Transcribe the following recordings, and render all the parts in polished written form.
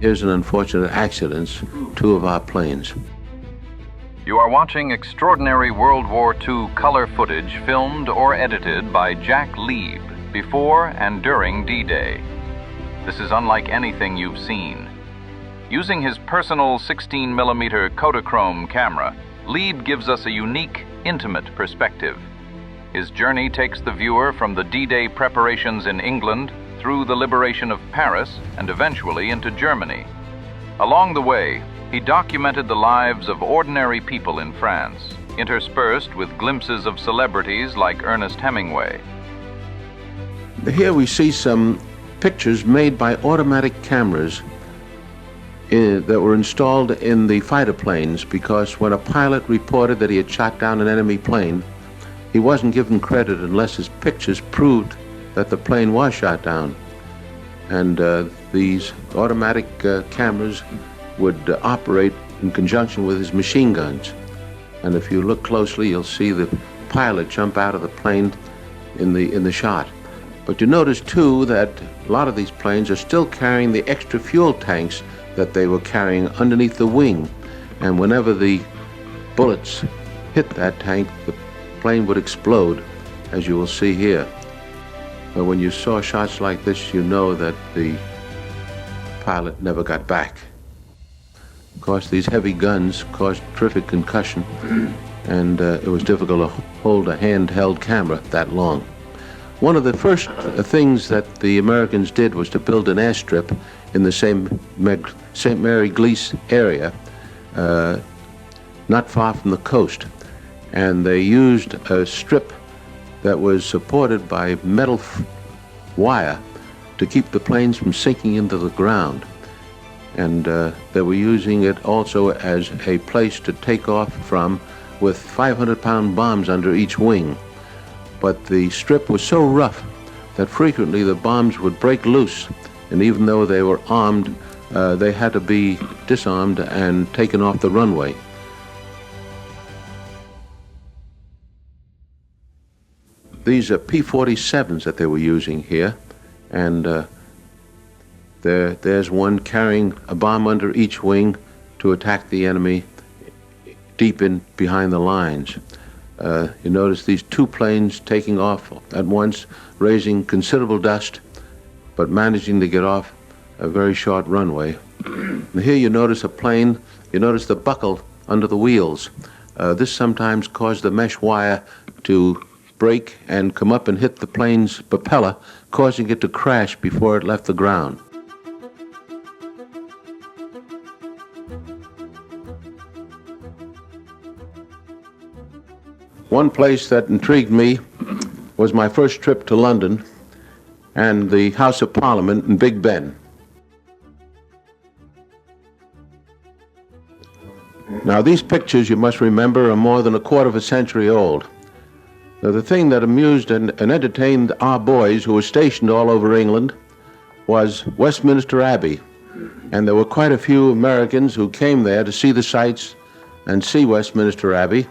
Here's an unfortunate accident, two of our planes. You are watching extraordinary World War II color footage filmed or edited by Jack Lieb before and during D-Day. This is unlike anything you've seen. Using his personal 16mm Kodachrome camera, Lieb gives us a unique, intimate perspective. His journey takes the viewer from the D-Day preparations in England through the liberation of Paris and eventually into Germany. Along the way, he documented the lives of ordinary people in France, interspersed with glimpses of celebrities like Ernest Hemingway. Here we see some pictures made by automatic cameras that were installed in the fighter planes, because when a pilot reported that he had shot down an enemy plane, he wasn't given credit unless his pictures proved that the plane was shot down. And these automatic cameras would operate in conjunction with his machine guns. And if you look closely, you'll see the pilot jump out of the plane in the shot. But you notice too that a lot of these planes are still carrying the extra fuel tanks that they were carrying underneath the wing. And whenever the bullets hit that tank, the plane would explode, as you will see here. But when you saw shots like this, you know that the pilot never got back. Of course, these heavy guns caused terrific concussion, and it was difficult to hold a handheld camera that long. One of the first things that the Americans did was to build an airstrip in the St. Mary Glees area, not far from the coast. And they used a strip that was supported by metal wire to keep the planes from sinking into the ground. And they were using it also as a place to take off from with 500-pound bombs under each wing. But the strip was so rough that frequently the bombs would break loose, and even though they were armed, they had to be disarmed and taken off the runway. These are P-47s that they were using here, and there's one carrying a bomb under each wing to attack the enemy deep in behind the lines. You notice these two planes taking off at once, raising considerable dust, but managing to get off a very short runway. And here you notice a plane, you notice the buckle under the wheels. This sometimes caused the mesh wire to break and come up and hit the plane's propeller, causing it to crash before it left the ground. One place that intrigued me was my first trip to London and the House of Parliament in Big Ben. Now, these pictures, you must remember, are more than a quarter of a century old. Now, the thing that amused and entertained our boys who were stationed all over England was Westminster Abbey. And there were quite a few Americans who came there to see the sights and see Westminster Abbey.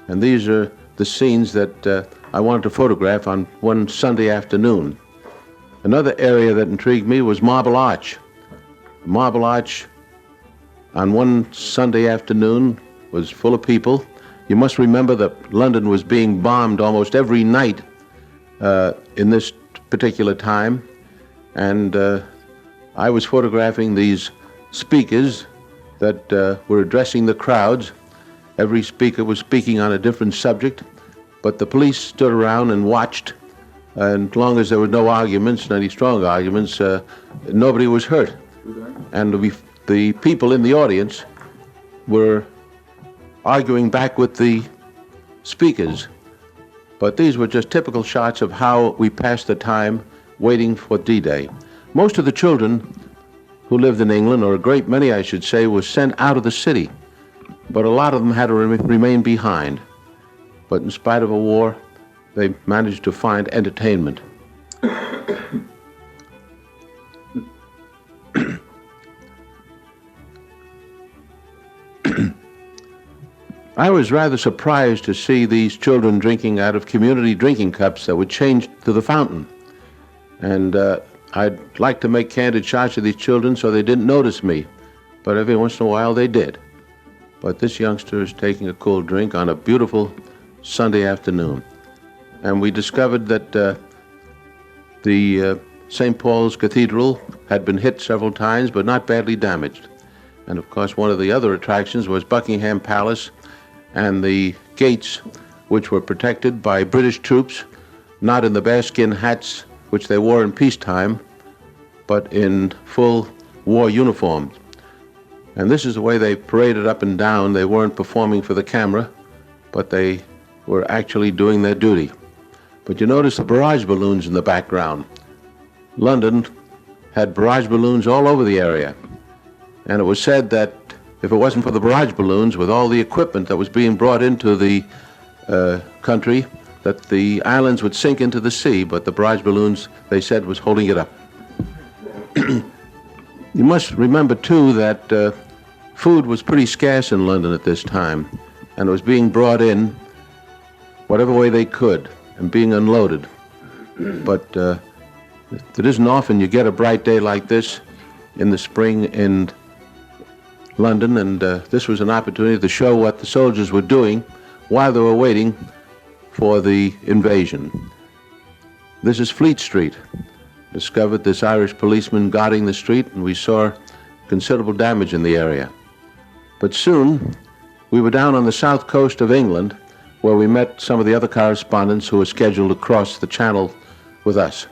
And these are the scenes that I wanted to photograph on one Sunday afternoon. Another area that intrigued me was Marble Arch. Marble Arch on one Sunday afternoon was full of people. You must remember that London was being bombed almost every night in this particular time. And I was photographing these speakers that were addressing the crowds. Every speaker was speaking on a different subject, but the police stood around and watched, and as long as there were no arguments, any strong arguments, nobody was hurt. And the people in the audience were arguing back with the speakers. But these were just typical shots of how we passed the time waiting for D-Day. Most of the children who lived in England, or a great many I should say, were sent out of the city. But a lot of them had to remain behind. But in spite of a war, they managed to find entertainment. I was rather surprised to see these children drinking out of community drinking cups that were changed to the fountain. And I'd like to make candid shots of these children so they didn't notice me, but every once in a while they did. But this youngster is taking a cool drink on a beautiful Sunday afternoon. And we discovered that the St. Paul's Cathedral had been hit several times, but not badly damaged. And of course, one of the other attractions was Buckingham Palace and the gates, which were protected by British troops, not in the bearskin hats which they wore in peacetime, but in full war uniforms. And this is the way they paraded up and down. They weren't performing for the camera, but they were actually doing their duty. But you notice the barrage balloons in the background. London had barrage balloons all over the area. And it was said that if it wasn't for the barrage balloons, with all the equipment that was being brought into the country, that the islands would sink into the sea, but the barrage balloons, they said, was holding it up. You must remember, too, that food was pretty scarce in London at this time, and it was being brought in whatever way they could and being unloaded. But it isn't often you get a bright day like this in the spring in London, and this was an opportunity to show what the soldiers were doing while they were waiting for the invasion. This is Fleet Street. Discovered this Irish policeman guarding the street, and we saw considerable damage in the area. But soon, we were down on the south coast of England, where we met some of the other correspondents who were scheduled to cross the channel with us.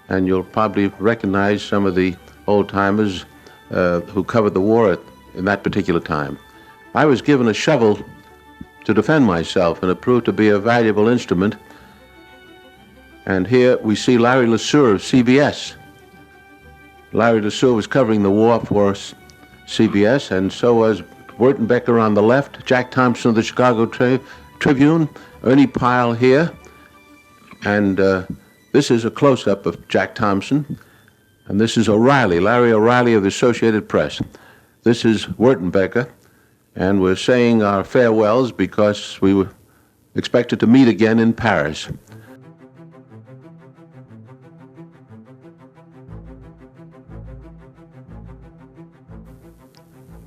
And you'll probably recognize some of the old-timers who covered the war in that particular time. I was given a shovel to defend myself, and it proved to be a valuable instrument. And here we see Larry LeSueur of CBS. Larry LeSueur was covering the war for CBS, and so was Wertenbecker on the left, Jack Thompson of the Chicago Tribune, Ernie Pyle here, and this is a close-up of Jack Thompson, and this is O'Reilly, Larry O'Reilly of the Associated Press. This is Wertenbecker, and we're saying our farewells because we were expected to meet again in Paris.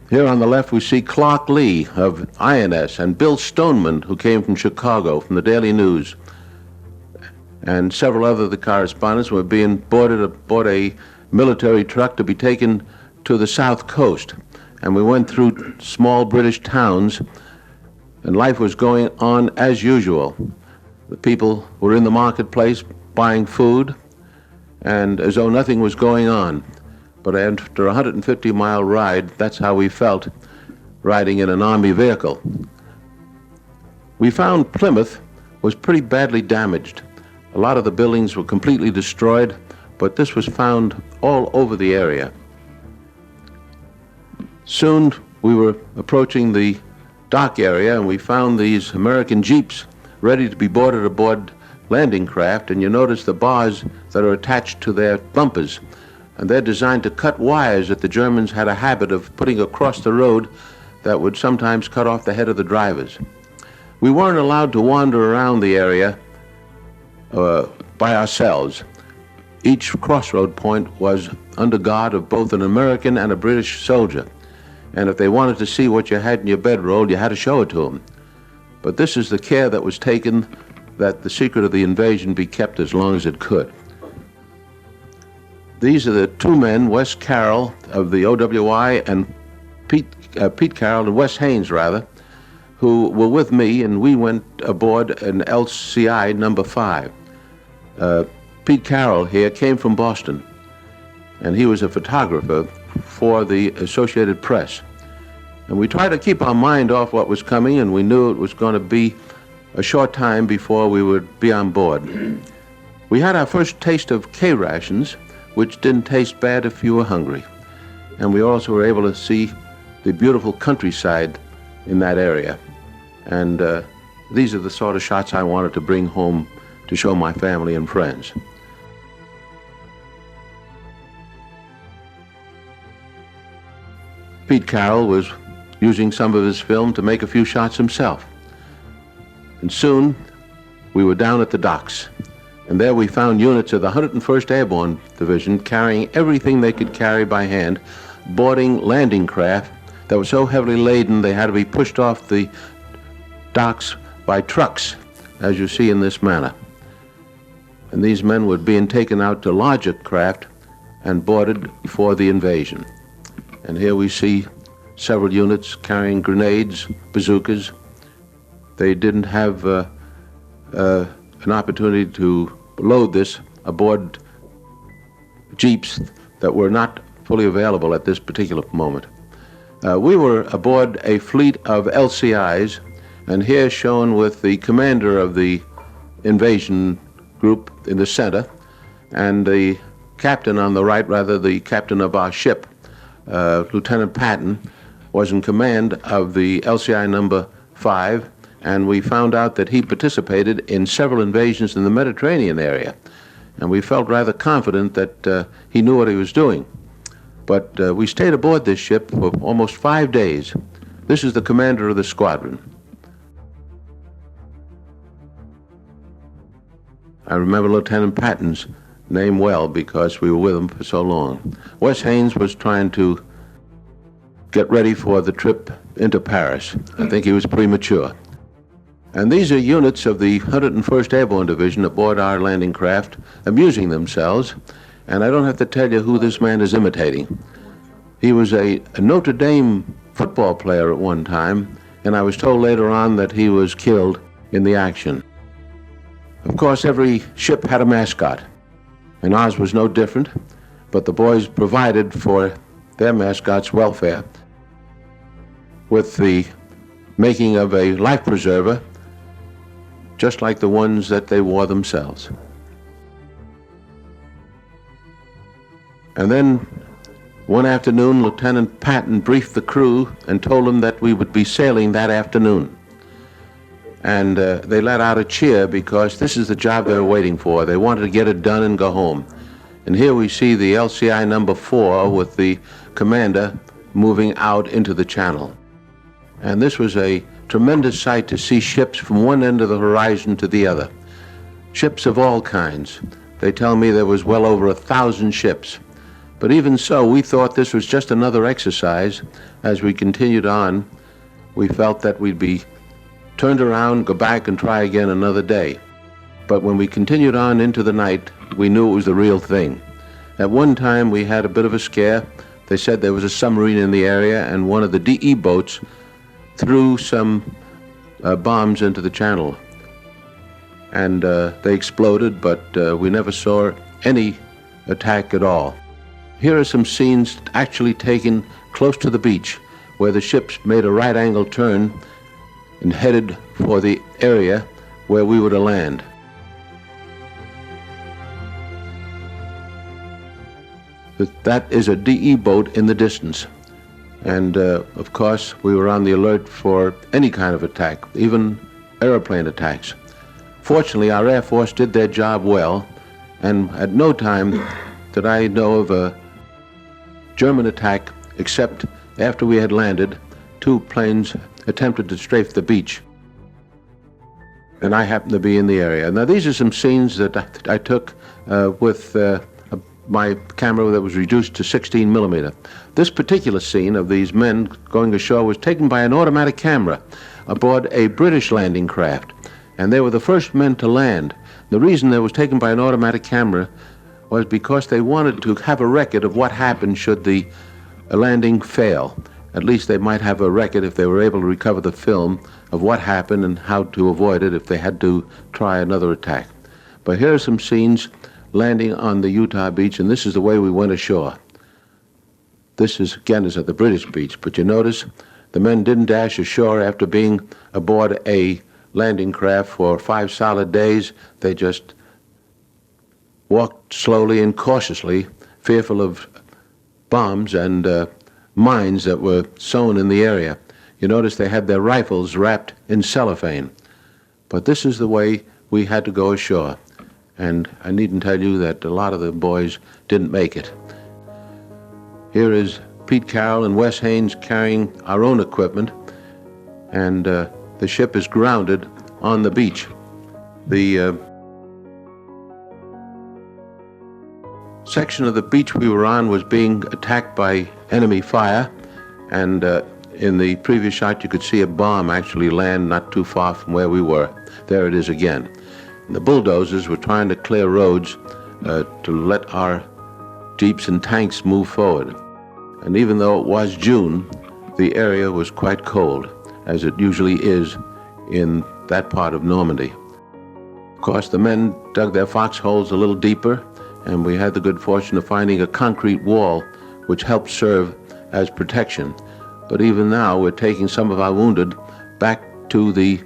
Here on the left we see Clark Lee of INS and Bill Stoneman, who came from Chicago, from the Daily News, and several other of the correspondents were being boarded aboard a military truck to be taken to the south coast. And we went through small British towns, and life was going on as usual. The people were in the marketplace buying food, and as though nothing was going on. But after a 150-mile ride, that's how we felt riding in an Army vehicle. We found Plymouth was pretty badly damaged. A lot of the buildings were completely destroyed, but this was found all over the area. Soon we were approaching the dock area, and we found these American Jeeps ready to be boarded aboard landing craft, and you notice the bars that are attached to their bumpers. And they're designed to cut wires that the Germans had a habit of putting across the road that would sometimes cut off the head of the drivers. We weren't allowed to wander around the area by ourselves. Each crossroad point was under guard of both an American and a British soldier. And if they wanted to see what you had in your bedroll, you had to show it to them. But this is the care that was taken that the secret of the invasion be kept as long as it could. These are the two men, Wes Carroll of the OWI and Pete Carroll and Wes Haynes, rather, who were with me, and we went aboard an LCI number 5. Pete Carroll here came from Boston, and he was a photographer for the Associated Press. And we tried to keep our mind off what was coming, and we knew it was going to be a short time before we would be on board. We had our first taste of K-rations, which didn't taste bad if you were hungry. And we also were able to see the beautiful countryside in that area. And these are the sort of shots I wanted to bring home to show my family and friends. Pete Carroll was using some of his film to make a few shots himself. And soon, we were down at the docks. And there we found units of the 101st Airborne Division carrying everything they could carry by hand, boarding landing craft that were so heavily laden they had to be pushed off the docks by trucks, as you see in this manner. And these men were being taken out to larger craft and boarded for the invasion. And here we see several units carrying grenades, bazookas. They didn't have an opportunity to load this aboard jeeps that were not fully available at this particular moment. We were aboard a fleet of LCIs, and here shown with the commander of the invasion group in the center, and the captain on the right, rather the captain of our ship, Lieutenant Patton, was in command of the LCI number 5, and we found out that he participated in several invasions in the Mediterranean area, and we felt rather confident that he knew what he was doing. But we stayed aboard this ship for almost 5 days. This is the commander of the squadron. I remember Lieutenant Patton's name well because we were with him for so long. Wes Haynes was trying to get ready for the trip into Paris. I think he was premature. And these are units of the 101st Airborne Division aboard our landing craft, amusing themselves. And I don't have to tell you who this man is imitating. He was a Notre Dame football player at one time, and I was told later on that he was killed in the action. Of course, every ship had a mascot, and ours was no different, but the boys provided for their mascot's welfare with the making of a life preserver, just like the ones that they wore themselves. And then one afternoon, Lieutenant Patton briefed the crew and told them that we would be sailing that afternoon. And they let out a cheer because this is the job they were waiting for. They wanted to get it done and go home. And here we see the LCI number 4 with the commander moving out into the channel. And this was a tremendous sight to see ships from one end of the horizon to the other. Ships of all kinds. They tell me there was well over 1,000 ships. But even so, we thought this was just another exercise. As we continued on, we felt that we'd be turned around, go back and try again another day. But when we continued on into the night, we knew it was the real thing. At one time, we had a bit of a scare. They said there was a submarine in the area, and one of the DE boats threw some bombs into the channel. And they exploded, but we never saw any attack at all. Here are some scenes actually taken close to the beach, where the ships made a right-angle turn and headed for the area where we were to land. That is a DE boat in the distance. And of course, we were on the alert for any kind of attack, even airplane attacks. Fortunately, our Air Force did their job well, and at no time did I know of a German attack, except after we had landed, 2 planes attempted to strafe the beach. And I happened to be in the area. Now, these are some scenes that I took with my camera that was reduced to 16 millimeter. This particular scene of these men going ashore was taken by an automatic camera aboard a British landing craft. And they were the first men to land. The reason it was taken by an automatic camera was because they wanted to have a record of what happened should the landing fail. At least they might have a record, if they were able to recover the film, of what happened and how to avoid it if they had to try another attack. But here are some scenes landing on the Utah beach, and this is the way we went ashore. This is, again, is at the British beach, but you notice the men didn't dash ashore after being aboard a landing craft for 5 solid days. They just walked slowly and cautiously, fearful of bombs and mines that were sown in the area. You notice they had their rifles wrapped in cellophane. But this is the way we had to go ashore. And I needn't tell you that a lot of the boys didn't make it. Here is Pete Carroll and Wes Haynes carrying our own equipment, and the ship is grounded on the beach. The section of the beach we were on was being attacked by enemy fire, and in the previous shot you could see a bomb actually land not too far from where we were. There it is again. And the bulldozers were trying to clear roads to let our jeeps and tanks move forward. And even though it was June, the area was quite cold, as it usually is in that part of Normandy. Of course, the men dug their foxholes a little deeper, and we had the good fortune of finding a concrete wall which helped serve as protection. But even now, we're taking some of our wounded back to the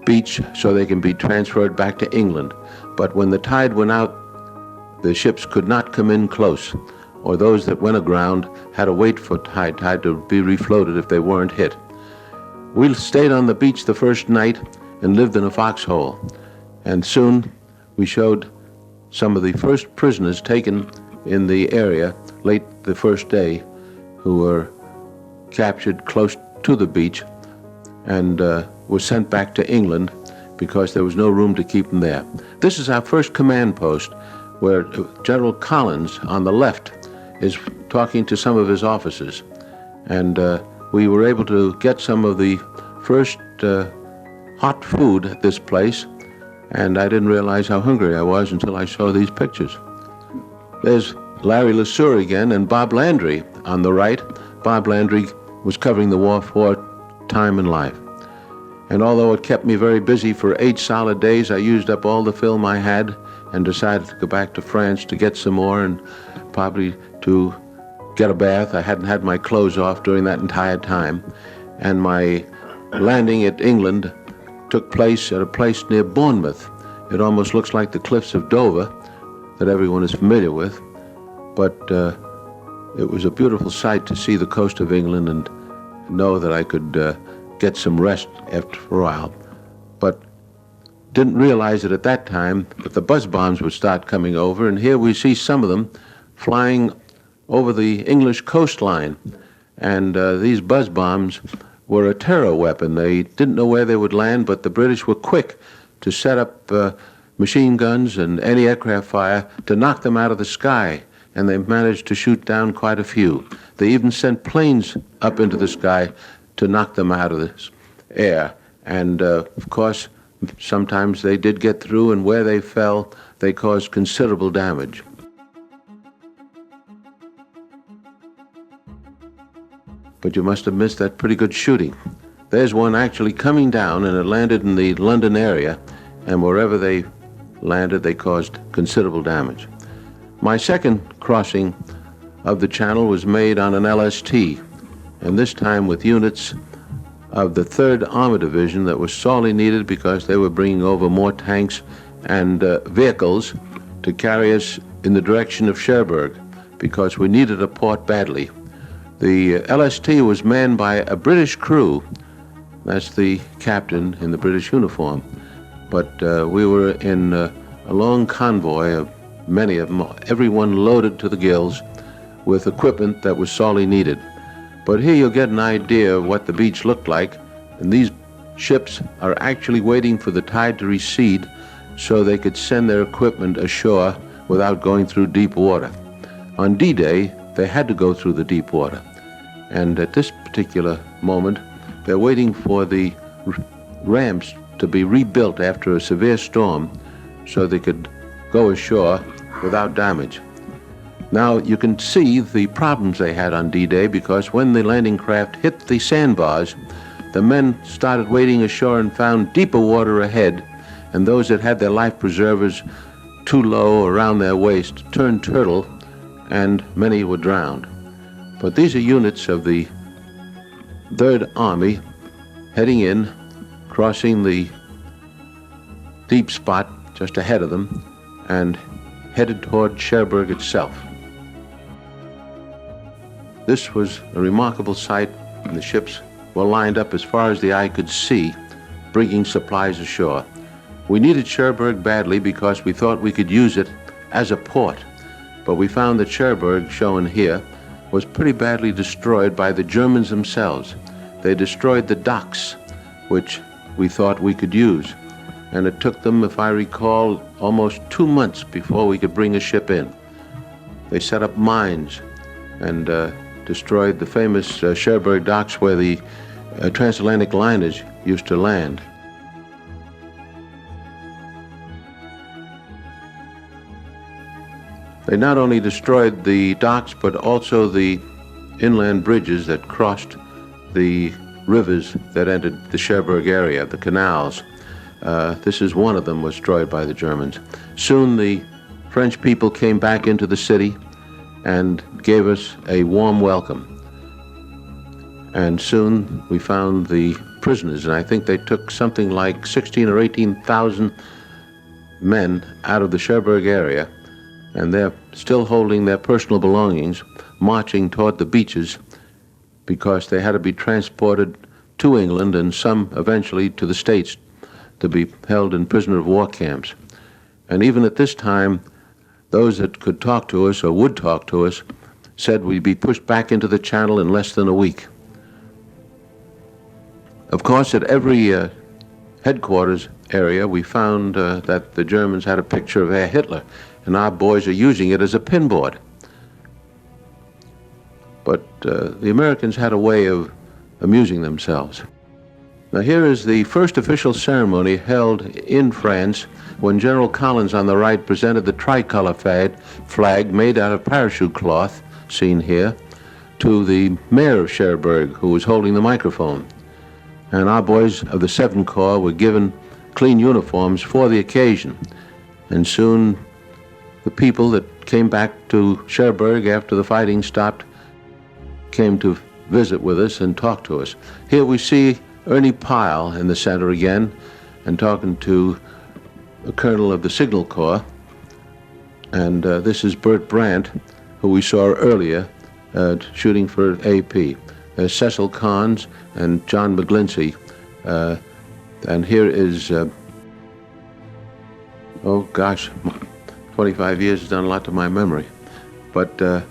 beach so they can be transferred back to England. But when the tide went out, the ships could not come in close, or those that went aground had to wait for tide to be refloated if they weren't hit. We stayed on the beach the first night and lived in a foxhole, and soon we showed some of the first prisoners taken in the area late the first day, who were captured close to the beach and were sent back to England because there was no room to keep them there. This is our first command post, where General Collins on the left is talking to some of his officers, and we were able to get some of the first hot food at this place, and I didn't realize how hungry I was until I saw these pictures. There's Larry LeSueur again and Bob Landry on the right. Bob Landry was covering the war for Time and Life. And although it kept me very busy for 8 solid days, I used up all the film I had and decided to go back to France to get some more and probably to get a bath. I hadn't had my clothes off during that entire time. And my landing at England took place at a place near Bournemouth. It almost looks like the cliffs of Dover that everyone is familiar with, but it was a beautiful sight to see the coast of England and know that I could get some rest after a while. But didn't realize it at that time that the buzz bombs would start coming over, and here we see some of them flying over the English coastline. And these buzz bombs were a terror weapon. They didn't know where they would land, but the British were quick to set up machine guns and anti-aircraft fire to knock them out of the sky, and they managed to shoot down quite a few. They even sent planes up into the sky to knock them out of the air. And of course, sometimes they did get through, and where they fell, they caused considerable damage. But you must have missed that pretty good shooting. There's one actually coming down, and it landed in the London area, and wherever they landed, they caused considerable damage. My second crossing of the Channel was made on an LST, and this time with units of the 3rd Armored Division that was sorely needed because they were bringing over more tanks and vehicles to carry us in the direction of Cherbourg, because we needed a port badly. The LST was manned by a British crew. That's the captain in the British uniform. But we were in a long convoy of many of them, everyone loaded to the gills with equipment that was sorely needed. But here you'll get an idea of what the beach looked like, and these ships are actually waiting for the tide to recede so they could send their equipment ashore without going through deep water. On D-Day, they had to go through the deep water. And at this particular moment, they're waiting for the ramps to be rebuilt after a severe storm so they could go ashore without damage. Now, you can see the problems they had on D-Day, because when the landing craft hit the sandbars, the men started wading ashore and found deeper water ahead, and those that had their life preservers too low around their waist turned turtle, and many were drowned. But these are units of the 3rd Army heading in, crossing the deep spot just ahead of them, and headed toward Cherbourg itself. This was a remarkable sight, and the ships were lined up as far as the eye could see, bringing supplies ashore. We needed Cherbourg badly because we thought we could use it as a port, but we found that Cherbourg, shown here, was pretty badly destroyed by the Germans themselves. They destroyed the docks, which we thought we could use, and it took them, if I recall, almost 2 months before we could bring a ship in. They set up mines and destroyed the famous Cherbourg docks where the transatlantic liners used to land. They not only destroyed the docks, but also the inland bridges that crossed the rivers that entered the Cherbourg area, the canals. This is one of them was destroyed by the Germans. Soon the French people came back into the city and gave us a warm welcome. And soon we found the prisoners, and I think they took something like 16 or 18,000 men out of the Cherbourg area, and they're still holding their personal belongings, marching toward the beaches because they had to be transported to England and some eventually to the States to be held in prisoner of war camps. And even at this time, those that could talk to us or would talk to us said we'd be pushed back into the Channel in less than a week. Of course, at every headquarters area, we found that the Germans had a picture of Herr Hitler, and our boys are using it as a pinboard. But the Americans had a way of amusing themselves. Now here is the first official ceremony held in France when General Collins on the right presented the tricolor flag made out of parachute cloth, seen here, to the mayor of Cherbourg, who was holding the microphone. And our boys of the 7th Corps were given clean uniforms for the occasion. And soon the people that came back to Cherbourg after the fighting stopped came to visit with us and talk to us. Here we see Ernie Pyle in the center again and talking to a colonel of the Signal Corps. And this is Bert Brandt, who we saw earlier shooting for AP. There's Cecil Carnes and John McGlinchey. And here is, oh gosh, 25 years has done a lot to my memory. But the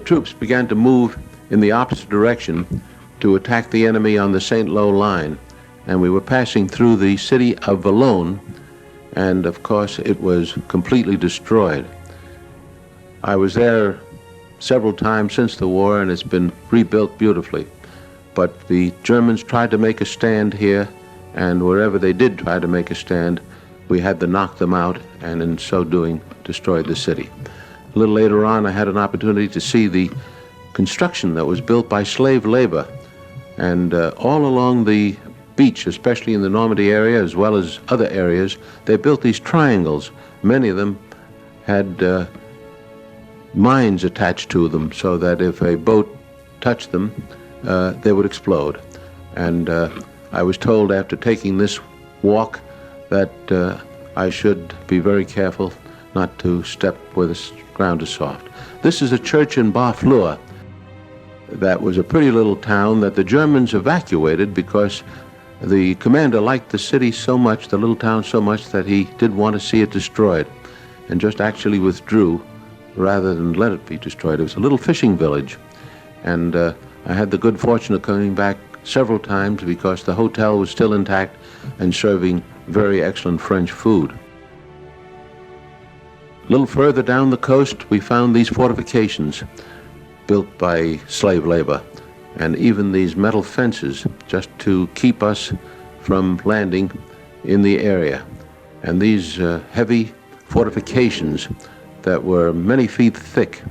troops began to move in the opposite direction to attack the enemy on the St. Lo line. And we were passing through the city of Valognes, and of course it was completely destroyed. I was there several times since the war, and it's been rebuilt beautifully. But the Germans tried to make a stand here, and wherever they did try to make a stand, we had to knock them out, and in so doing, destroyed the city. A little later on, I had an opportunity to see the construction that was built by slave labor. And all along the beach, especially in the Normandy area, as well as other areas, they built these triangles. Many of them had mines attached to them so that if a boat touched them, they would explode. And I was told after taking this walk that I should be very careful not to step where the ground is soft. This is a church in Barfleur. That was a pretty little town that the Germans evacuated because the commander liked the city so much, the little town so much, that he did want to see it destroyed, and just actually withdrew rather than let it be destroyed. It was a little fishing village, and I had the good fortune of coming back several times because the hotel was still intact and serving very excellent French food. A little further down the coast, we found these fortifications built by slave labor, and even these metal fences just to keep us from landing in the area. And these heavy fortifications that were many feet thick,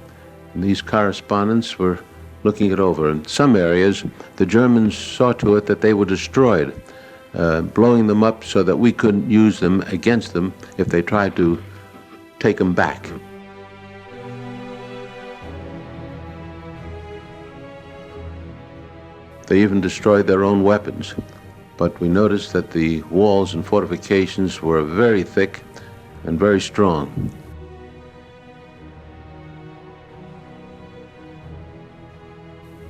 and these correspondents were looking it over. In some areas, the Germans saw to it that they were destroyed, blowing them up so that we couldn't use them against them if they tried to take them back. They even destroyed their own weapons, but we noticed that the walls and fortifications were very thick and very strong.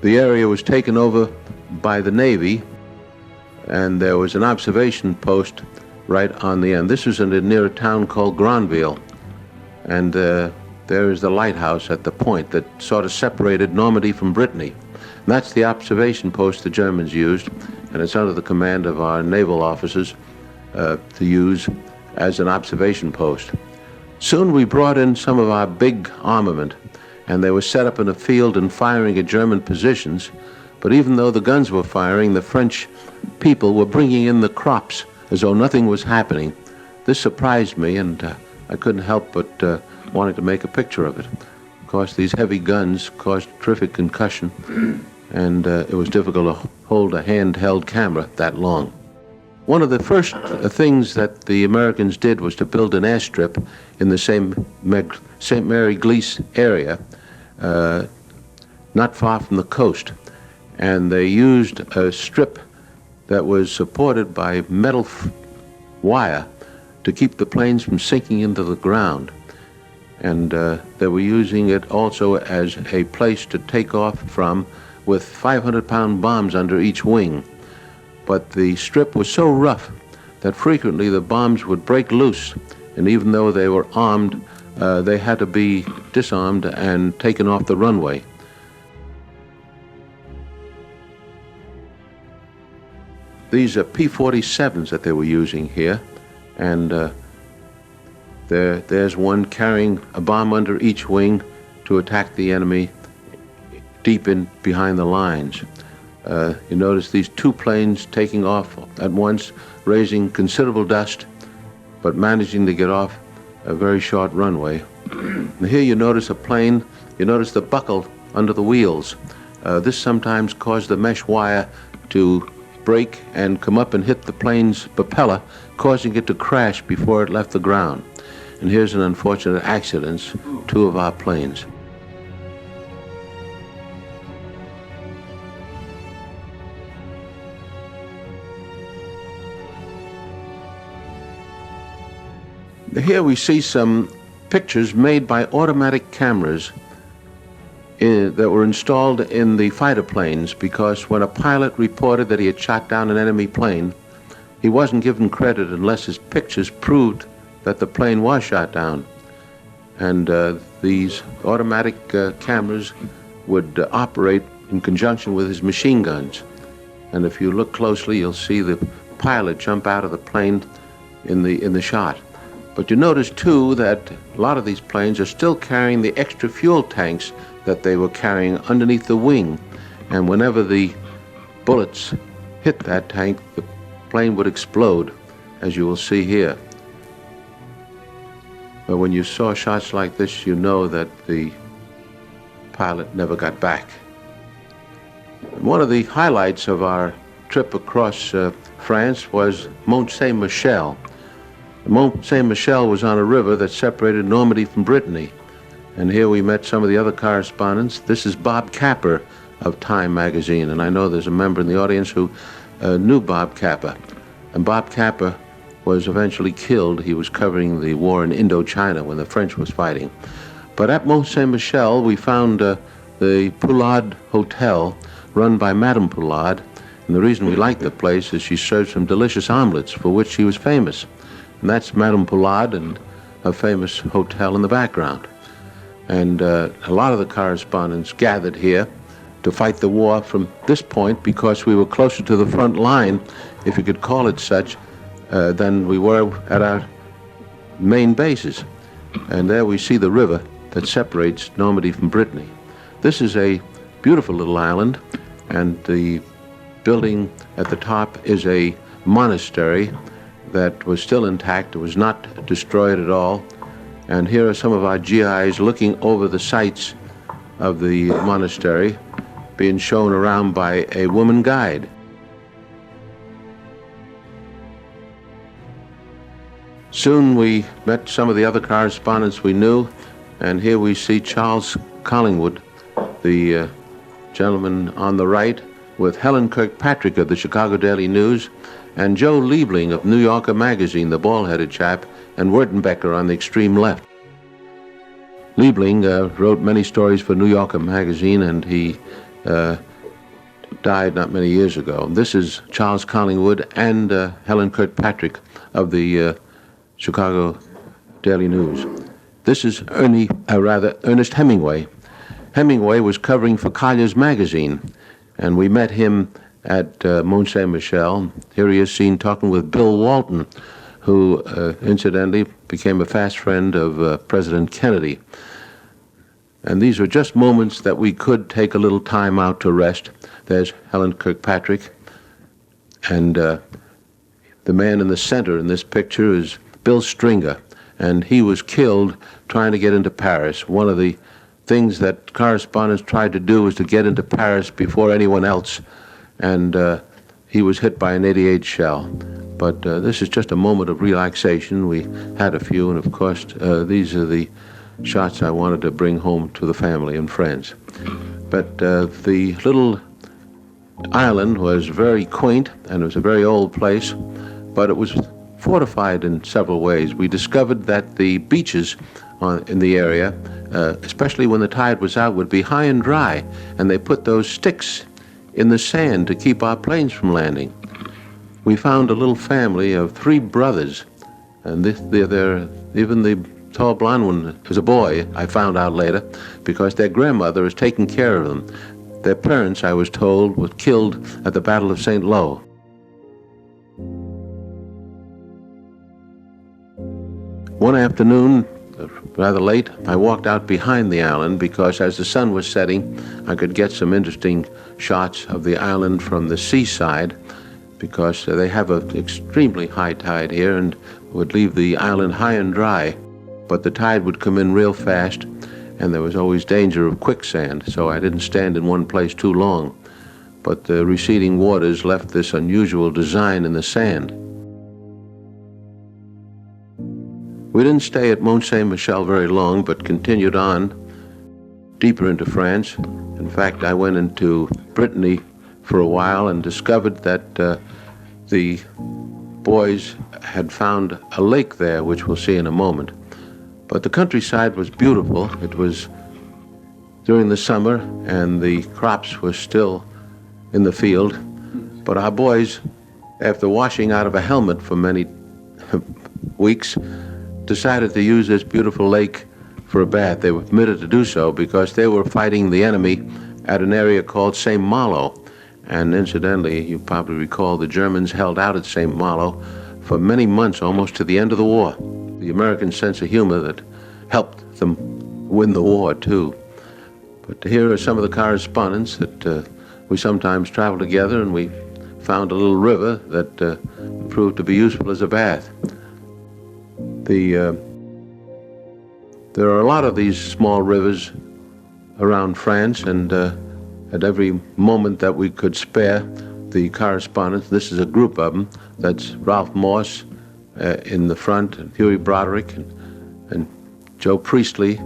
The area was taken over by the Navy, and there was an observation post right on the end. This was near a town called Granville, and there is the lighthouse at the point that sort of separated Normandy from Brittany. And that's the observation post the Germans used, and it's under the command of our naval officers to use as an observation post. Soon we brought in some of our big armament. and they were set up in a field and firing at German positions. But even though the guns were firing, the French people were bringing in the crops as though nothing was happening. This surprised me, and I couldn't help but wanting to make a picture of it. Of course, these heavy guns caused terrific concussion, and it was difficult to hold a handheld camera that long. One of the first things that the Americans did was to build an airstrip in the St. Mary Glees area, not far from the coast. And they used a strip that was supported by metal wire to keep the planes from sinking into the ground. And they were using it also as a place to take off from with 500-pound bombs under each wing. But the strip was so rough that frequently the bombs would break loose, and even though they were armed, they had to be disarmed and taken off the runway. These are P-47s that they were using here, and there's one carrying a bomb under each wing to attack the enemy deep in behind the lines. You notice these two planes taking off at once, raising considerable dust, but managing to get off a very short runway. And here you notice a plane, you notice the buckle under the wheels. This sometimes caused the mesh wire to break and come up and hit the plane's propeller, causing it to crash before it left the ground. And here's an unfortunate accident, two of our planes. Here we see some pictures made by automatic cameras that were installed in the fighter planes, because when a pilot reported that he had shot down an enemy plane, he wasn't given credit unless his pictures proved that the plane was shot down. And these automatic cameras would operate in conjunction with his machine guns. And if you look closely, you'll see the pilot jump out of the plane in the shot. But you notice, too, that a lot of these planes are still carrying the extra fuel tanks that they were carrying underneath the wing. And whenever the bullets hit that tank, the plane would explode, as you will see here. But when you saw shots like this, you know that the pilot never got back. One of the highlights of our trip across France was Mont Saint-Michel. Mont Saint-Michel was on a river that separated Normandy from Brittany. And here we met some of the other correspondents. This is Bob Capper of Time magazine, and I know there's a member in the audience who knew Bob Capper. And Bob Capper was eventually killed. He was covering the war in Indochina when the French was fighting. But at Mont Saint-Michel, we found the Poulard Hotel, run by Madame Poulard. And the reason we liked the place is she served some delicious omelets for which she was famous. And that's Madame Poulard and a famous hotel in the background. And a lot of the correspondents gathered here to fight the war from this point because we were closer to the front line, if you could call it such, than we were at our main bases. And there we see the river that separates Normandy from Brittany. This is a beautiful little island, and the building at the top is a monastery that was still intact. It was not destroyed at all. And here are some of our GIs looking over the sights of the monastery, being shown around by a woman guide. Soon we met some of the other correspondents we knew, and here we see Charles Collingwood, the gentleman on the right, with Helen Kirkpatrick of the Chicago Daily News, and Joe Liebling of New Yorker magazine, the bald-headed chap, and Wertenbecker on the extreme left. Liebling wrote many stories for New Yorker magazine, and he died not many years ago. This is Charles Collingwood and Helen Kirkpatrick of the Chicago Daily News. This is Ernest Hemingway. Hemingway was covering for Collier's magazine, and we met him at Mont Saint-Michel. Here he is seen talking with Bill Walton, who incidentally became a fast friend of President Kennedy. And these were just moments that we could take a little time out to rest. There's Helen Kirkpatrick. And the man in the center in this picture is Bill Stringer. And he was killed trying to get into Paris. One of the things that correspondents tried to do was to get into Paris before anyone else. And he was hit by an 88 shell. But this is just a moment of relaxation. We had a few, and of course, these are the shots I wanted to bring home to the family and friends. But the little island was very quaint, and it was a very old place, but it was fortified in several ways. We discovered that the beaches in the area, especially when the tide was out, would be high and dry, and they put those sticks in the sand to keep our planes from landing. We found a little family of 3 brothers, and even the tall blonde one was a boy, I found out later, because their grandmother was taking care of them. Their parents, I was told, were killed at the Battle of St. Lo. One afternoon, rather late, I walked out behind the island because as the sun was setting, I could get some interesting shots of the island from the seaside, because they have an extremely high tide here and would leave the island high and dry, but the tide would come in real fast, and there was always danger of quicksand, so I didn't stand in one place too long. But the receding waters left this unusual design in the sand. We didn't stay at Mont Saint-Michel very long, but continued on deeper into France. In fact, I went into Brittany for a while and discovered that the boys had found a lake there, which we'll see in a moment. But the countryside was beautiful. It was during the summer, and the crops were still in the field. But our boys, after washing out of a helmet for many weeks, decided to use this beautiful lake for a bath. They were permitted to do so because they were fighting the enemy at an area called St. Malo. And incidentally, you probably recall the Germans held out at St. Malo for many months, almost to the end of the war. The American sense of humor that helped them win the war, too. But here are some of the correspondence that we sometimes travel together, and we found a little river that proved to be useful as a bath. There are a lot of these small rivers around France, and at every moment that we could spare, the correspondence, this is a group of them. That's Ralph Morse in the front, and Huey Broderick, and Joe Priestley,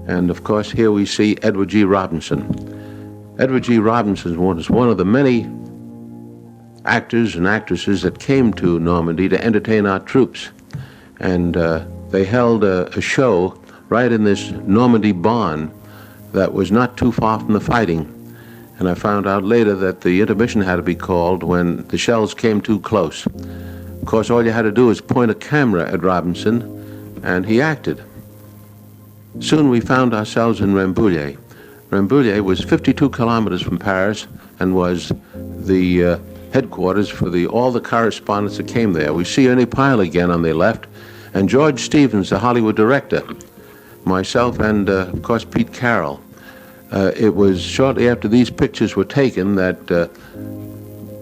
and of course here we see Edward G. Robinson. Edward G. Robinson was one of the many actors and actresses that came to Normandy to entertain our troops. And they held a show right in this Normandy barn that was not too far from the fighting. And I found out later that the intermission had to be called when the shells came too close. Of course, all you had to do was point a camera at Robinson, and he acted. Soon we found ourselves in Rambouillet. Rambouillet was 52 kilometers from Paris and was the headquarters for all the correspondents that came there. We see Ernie Pyle again on the left, and George Stevens, the Hollywood director, myself, and of course Pete Carroll. It was shortly after these pictures were taken that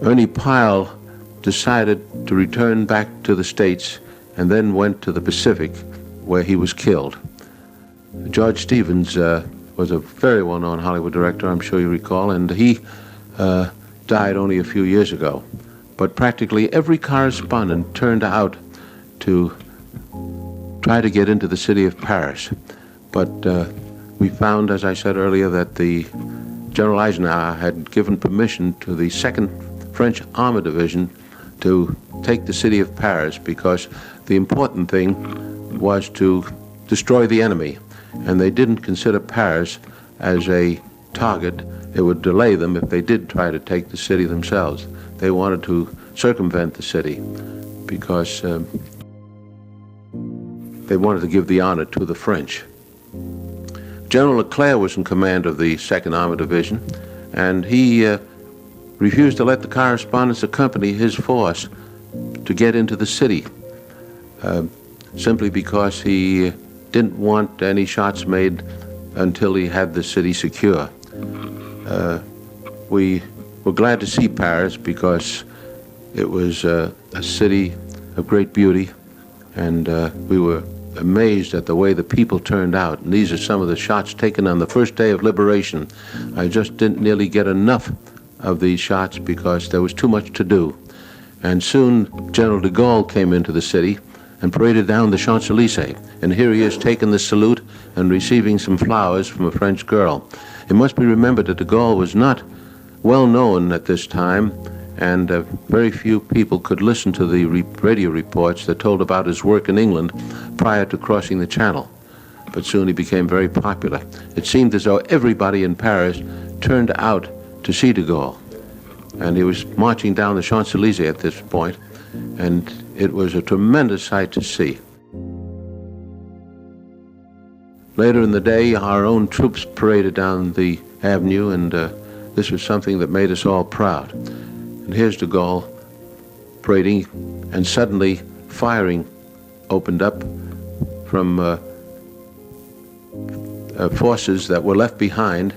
Ernie Pyle decided to return back to the States and then went to the Pacific, where he was killed. George Stevens was a very well-known Hollywood director, I'm sure you recall, and he died only a few years ago. But practically every correspondent turned out to try to get into the city of Paris. But we found, as I said earlier, that the General Eisenhower had given permission to the 2nd French Armored Division to take the city of Paris because the important thing was to destroy the enemy. And they didn't consider Paris as a target. It would delay them if they did try to take the city themselves. They wanted to circumvent the city because they wanted to give the honor to the French. General Leclerc was in command of the 2nd Armored Division, and he refused to let the correspondents accompany his force to get into the city, simply because he didn't want any shots made until he had the city secure. We were glad to see Paris because it was a city of great beauty, and we were amazed at the way the people turned out. And these are some of the shots taken on the first day of liberation. I just didn't nearly get enough of these shots because there was too much to do. And soon General de Gaulle came into the city and paraded down the Champs-Élysées. And here he is taking the salute and receiving some flowers from a French girl. It must be remembered that de Gaulle was not well known at this time, and very few people could listen to the radio reports that told about his work in England prior to crossing the Channel. But soon he became very popular. It seemed as though everybody in Paris turned out to see de Gaulle. And he was marching down the Champs-Élysées at this point, and it was a tremendous sight to see. Later in the day, our own troops paraded down the avenue, and this was something that made us all proud. And here's de Gaulle parading, and suddenly firing opened up from forces that were left behind,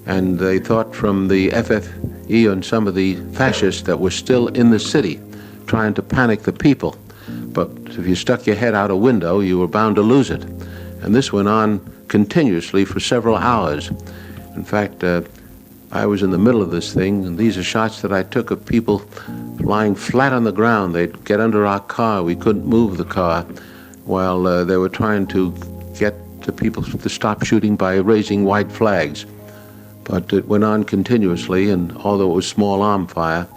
and they thought from the FFE and some of the fascists that were still in the city trying to panic the people. But if you stuck your head out a window, you were bound to lose it. And this went on continuously for several hours. In fact, I was in the middle of this thing, and these are shots that I took of people lying flat on the ground. They'd get under our car. We couldn't move the car while they were trying to get the people to stop shooting by raising white flags. But it went on continuously, and although it was small arm fire,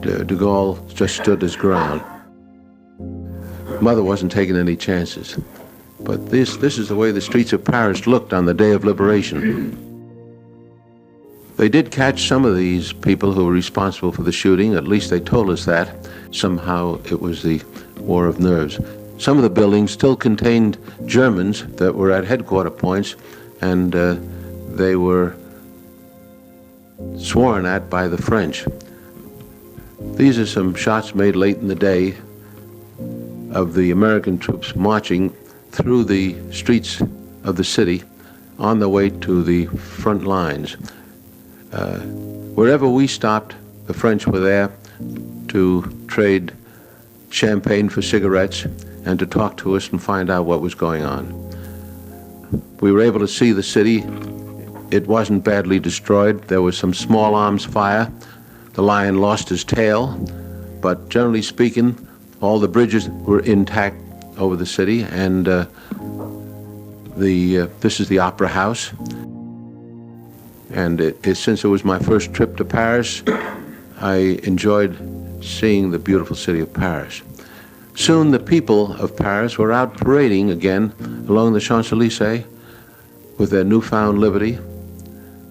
de Gaulle just stood his ground. Mother wasn't taking any chances. But this is the way the streets of Paris looked on the day of liberation. They did catch some of these people who were responsible for the shooting. At least they told us that. Somehow it was the war of nerves. Some of the buildings still contained Germans that were at headquarter points, and they were sworn at by the French. These are some shots made late in the day of the American troops marching through the streets of the city on the way to the front lines. Wherever we stopped, the French were there to trade champagne for cigarettes and to talk to us and find out what was going on. We were able to see the city. It wasn't badly destroyed. There was some small arms fire. The lion lost his tail, but generally speaking, all the bridges were intact over the city, and this is the Opera House. And since it was my first trip to Paris, I enjoyed seeing the beautiful city of Paris. Soon the people of Paris were out parading again along the Champs-Élysées with their newfound liberty.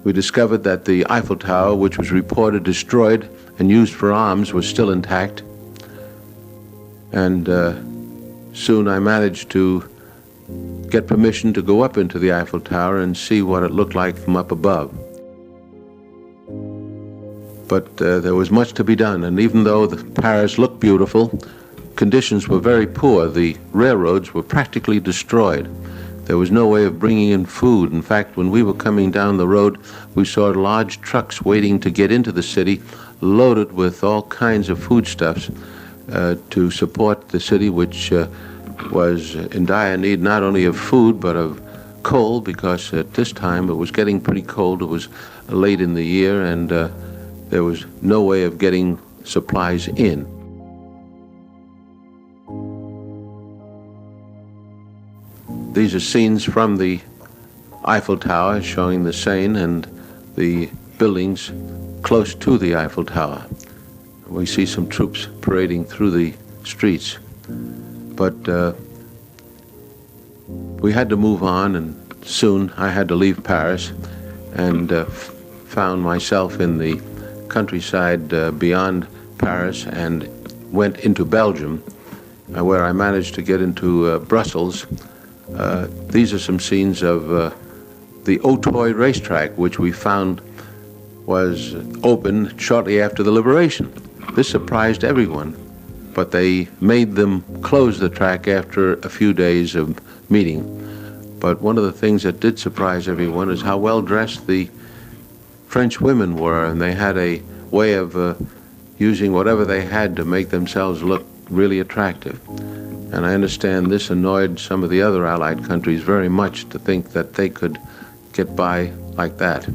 We discovered that the Eiffel Tower, which was reported destroyed and used for arms, was still intact. And soon I managed to get permission to go up into the Eiffel Tower and see what it looked like from up above. But there was much to be done, and even though Paris looked beautiful, conditions were very poor. The railroads were practically destroyed. There was no way of bringing in food. In fact, when we were coming down the road, we saw large trucks waiting to get into the city, loaded with all kinds of foodstuffs to support the city, which was in dire need not only of food, but of coal, because at this time it was getting pretty cold. It was late in the year, and there was no way of getting supplies in. These are scenes from the Eiffel Tower showing the Seine and the buildings close to the Eiffel Tower. We see some troops parading through the streets. But we had to move on, and soon I had to leave Paris and found myself in the countryside beyond Paris and went into Belgium, where I managed to get into Brussels. These are some scenes of the Auteuil racetrack, which we found was open shortly after the liberation. This surprised everyone, but they made them close the track after a few days of meeting. But one of the things that did surprise everyone is how well dressed the French women were, and they had a way of using whatever they had to make themselves look really attractive. And I understand this annoyed some of the other Allied countries very much, to think that they could get by like that.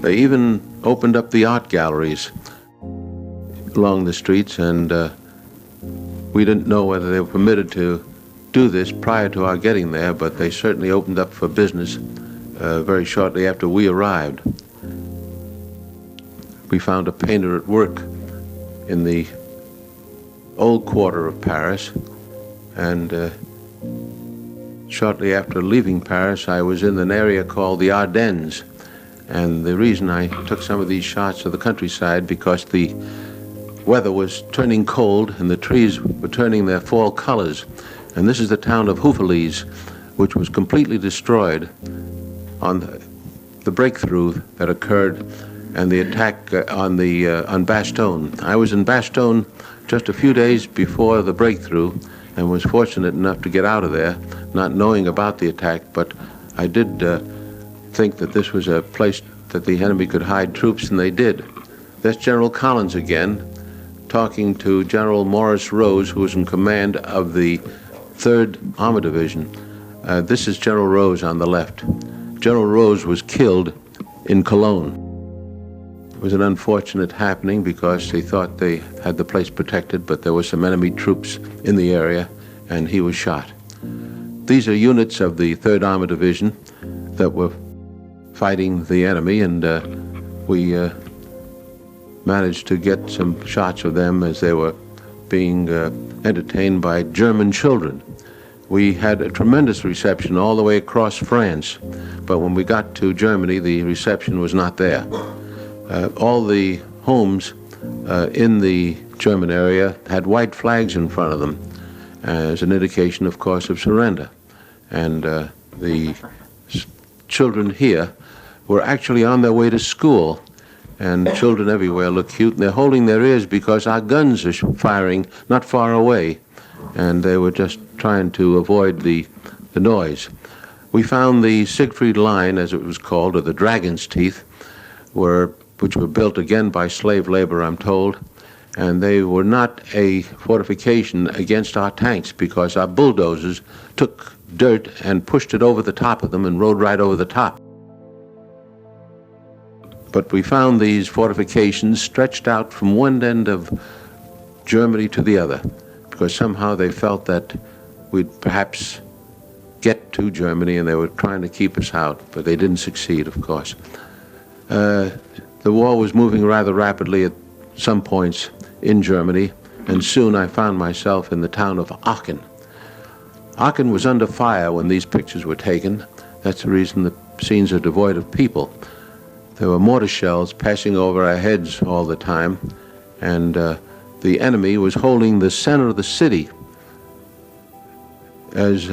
They even opened up the art galleries along the streets, and we didn't know whether they were permitted to do this prior to our getting there, but they certainly opened up for business very shortly after we arrived. We found a painter at work in the old quarter of Paris, and shortly after leaving Paris, I was in an area called the Ardennes. And the reason I took some of these shots of the countryside, because the weather was turning cold and the trees were turning their fall colors. And this is the town of Houffalize, which was completely destroyed on the breakthrough that occurred and the attack on Bastogne. I was in Bastogne just a few days before the breakthrough and was fortunate enough to get out of there, not knowing about the attack, but I did think that this was a place that the enemy could hide troops, and they did. That's General Collins again, talking to General Morris Rose, who was in command of the 3rd Armored Division. This is General Rose on the left. General Rose was killed in Cologne. It was an unfortunate happening because they thought they had the place protected, but there were some enemy troops in the area, and he was shot. These are units of the 3rd Armored Division that were fighting the enemy, and we managed to get some shots of them as they were being entertained by German children. We had a tremendous reception all the way across France, but when we got to Germany, the reception was not there. All the homes in the German area had white flags in front of them as an indication, of course, of surrender. And the children here were actually on their way to school, and children everywhere look cute, and they're holding their ears because our guns are firing not far away, and they were just trying to avoid the noise. We found the Siegfried Line, as it was called, or the Dragon's Teeth, which were built again by slave labor, I'm told, and they were not a fortification against our tanks because our bulldozers took dirt and pushed it over the top of them and rode right over the top. But we found these fortifications stretched out from one end of Germany to the other, because somehow they felt that we'd perhaps get to Germany, and they were trying to keep us out, but they didn't succeed, of course. The war was moving rather rapidly at some points in Germany, and soon I found myself in the town of Aachen. Aachen was under fire when these pictures were taken. That's the reason the scenes are devoid of people. There were mortar shells passing over our heads all the time, and the enemy was holding the center of the city as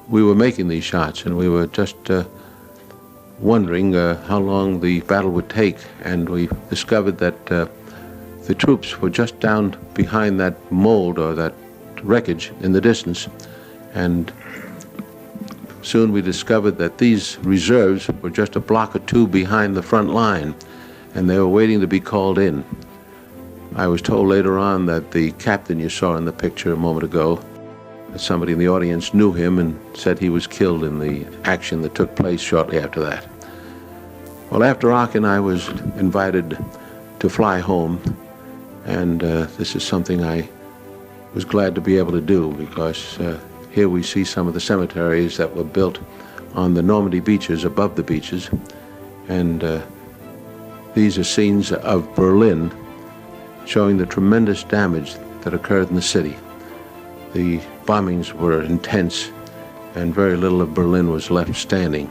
we were making these shots, and we were just wondering how long the battle would take, and we discovered that the troops were just down behind that mold or that wreckage in the distance, and soon we discovered that these reserves were just a block or two behind the front line, and they were waiting to be called in. I was told later on that the captain you saw in the picture a moment ago, somebody in the audience knew him and said he was killed in the action that took place shortly after that. Well, after Aachen, I was invited to fly home, and this is something I was glad to be able to do, because here we see some of the cemeteries that were built on the Normandy beaches, above the beaches, and these are scenes of Berlin showing the tremendous damage that occurred in the city. The bombings were intense, and very little of Berlin was left standing.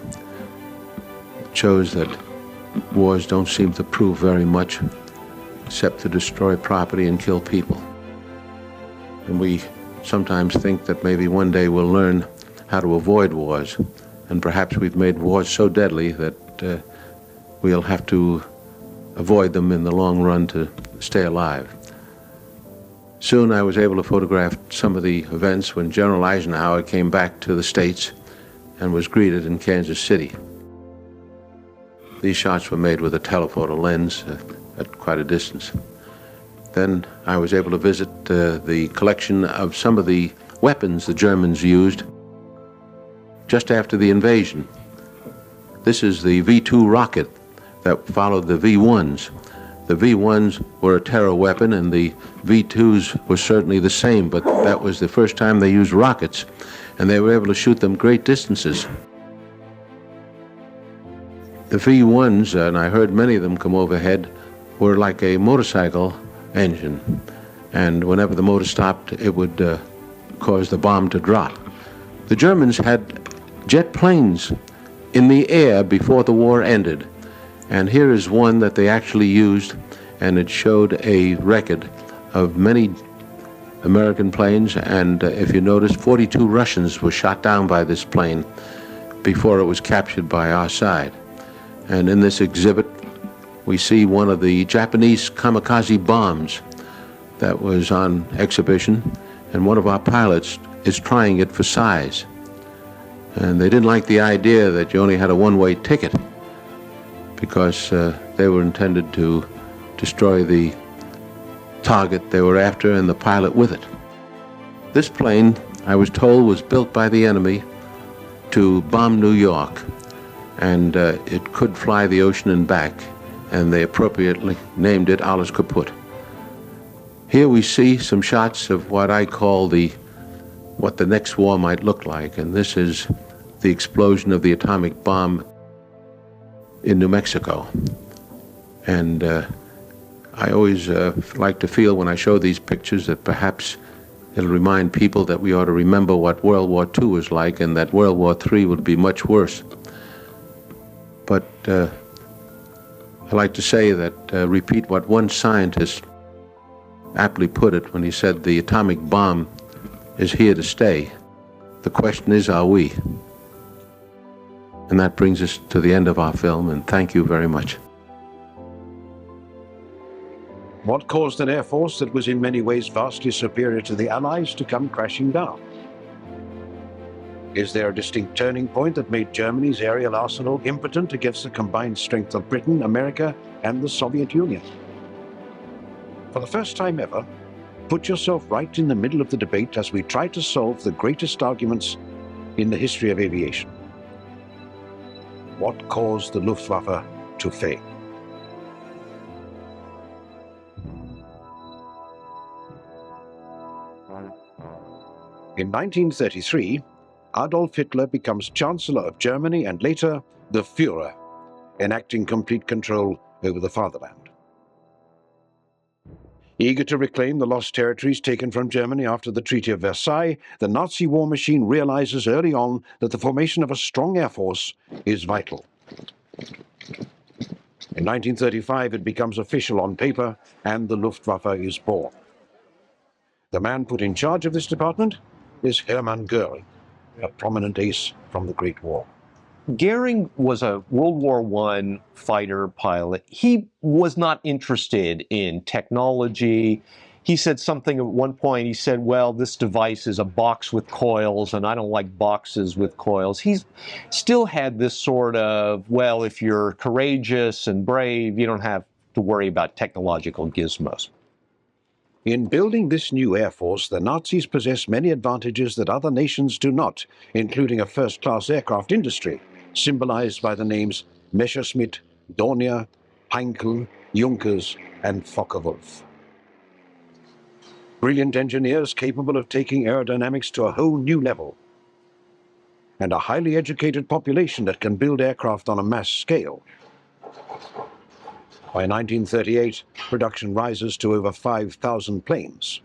It shows that wars don't seem to prove very much, except to destroy property and kill people. And we sometimes think that maybe one day we'll learn how to avoid wars, and perhaps we've made wars so deadly that we'll have to avoid them in the long run to stay alive. Soon I was able to photograph some of the events when General Eisenhower came back to the States and was greeted in Kansas City. These shots were made with a telephoto lens at quite a distance. Then I was able to visit the collection of some of the weapons the Germans used just after the invasion. This is the V-2 rocket that followed the V-1s. The V-1s were a terror weapon, and the V-2s were certainly the same, but that was the first time they used rockets, and they were able to shoot them great distances. The V-1s, and I heard many of them come overhead, were like a motorcycle engine, and whenever the motor stopped, it would cause the bomb to drop. The Germans had jet planes in the air before the war ended. And here is one that they actually used, and it showed a record of many American planes, and if you notice, 42 Russians were shot down by this plane before it was captured by our side. And in this exhibit, we see one of the Japanese kamikaze bombs that was on exhibition, and one of our pilots is trying it for size. And they didn't like the idea that you only had a one-way ticket, because they were intended to destroy the target they were after and the pilot with it. This plane, I was told, was built by the enemy to bomb New York, and it could fly the ocean and back, and they appropriately named it Alles Kaputt. Here we see some shots of what I call what the next war might look like, and this is the explosion of the atomic bomb in New Mexico. And I always like to feel when I show these pictures that perhaps it'll remind people that we ought to remember what World War II was like, and that World War III would be much worse. But I like to say that, repeat what one scientist aptly put it when he said, the atomic bomb is here to stay. The question is, are we? And that brings us to the end of our film, and thank you very much. What caused an air force that was in many ways vastly superior to the Allies to come crashing down? Is there a distinct turning point that made Germany's aerial arsenal impotent against the combined strength of Britain, America, and the Soviet Union? For the first time ever, put yourself right in the middle of the debate as we try to solve the greatest arguments in the history of aviation. What caused the Luftwaffe to fail? In 1933, Adolf Hitler becomes Chancellor of Germany and later the Führer, enacting complete control over the fatherland. Eager to reclaim the lost territories taken from Germany after the Treaty of Versailles, the Nazi war machine realizes early on that the formation of a strong air force is vital. In 1935, it becomes official on paper, and the Luftwaffe is born. The man put in charge of this department is Hermann Göring, a prominent ace from the Great War. Goering was a World War I fighter pilot. He was not interested in technology. He said something at one point, he said, well, this device is a box with coils, and I don't like boxes with coils. He's still had this sort of, well, if you're courageous and brave, you don't have to worry about technological gizmos. In building this new air force, the Nazis possess many advantages that other nations do not, including a first-class aircraft industry, symbolized by the names Messerschmitt, Dornier, Heinkel, Junkers, and Focke-Wulf. Brilliant engineers capable of taking aerodynamics to a whole new level, and a highly educated population that can build aircraft on a mass scale. By 1938, production rises to over 5,000 planes.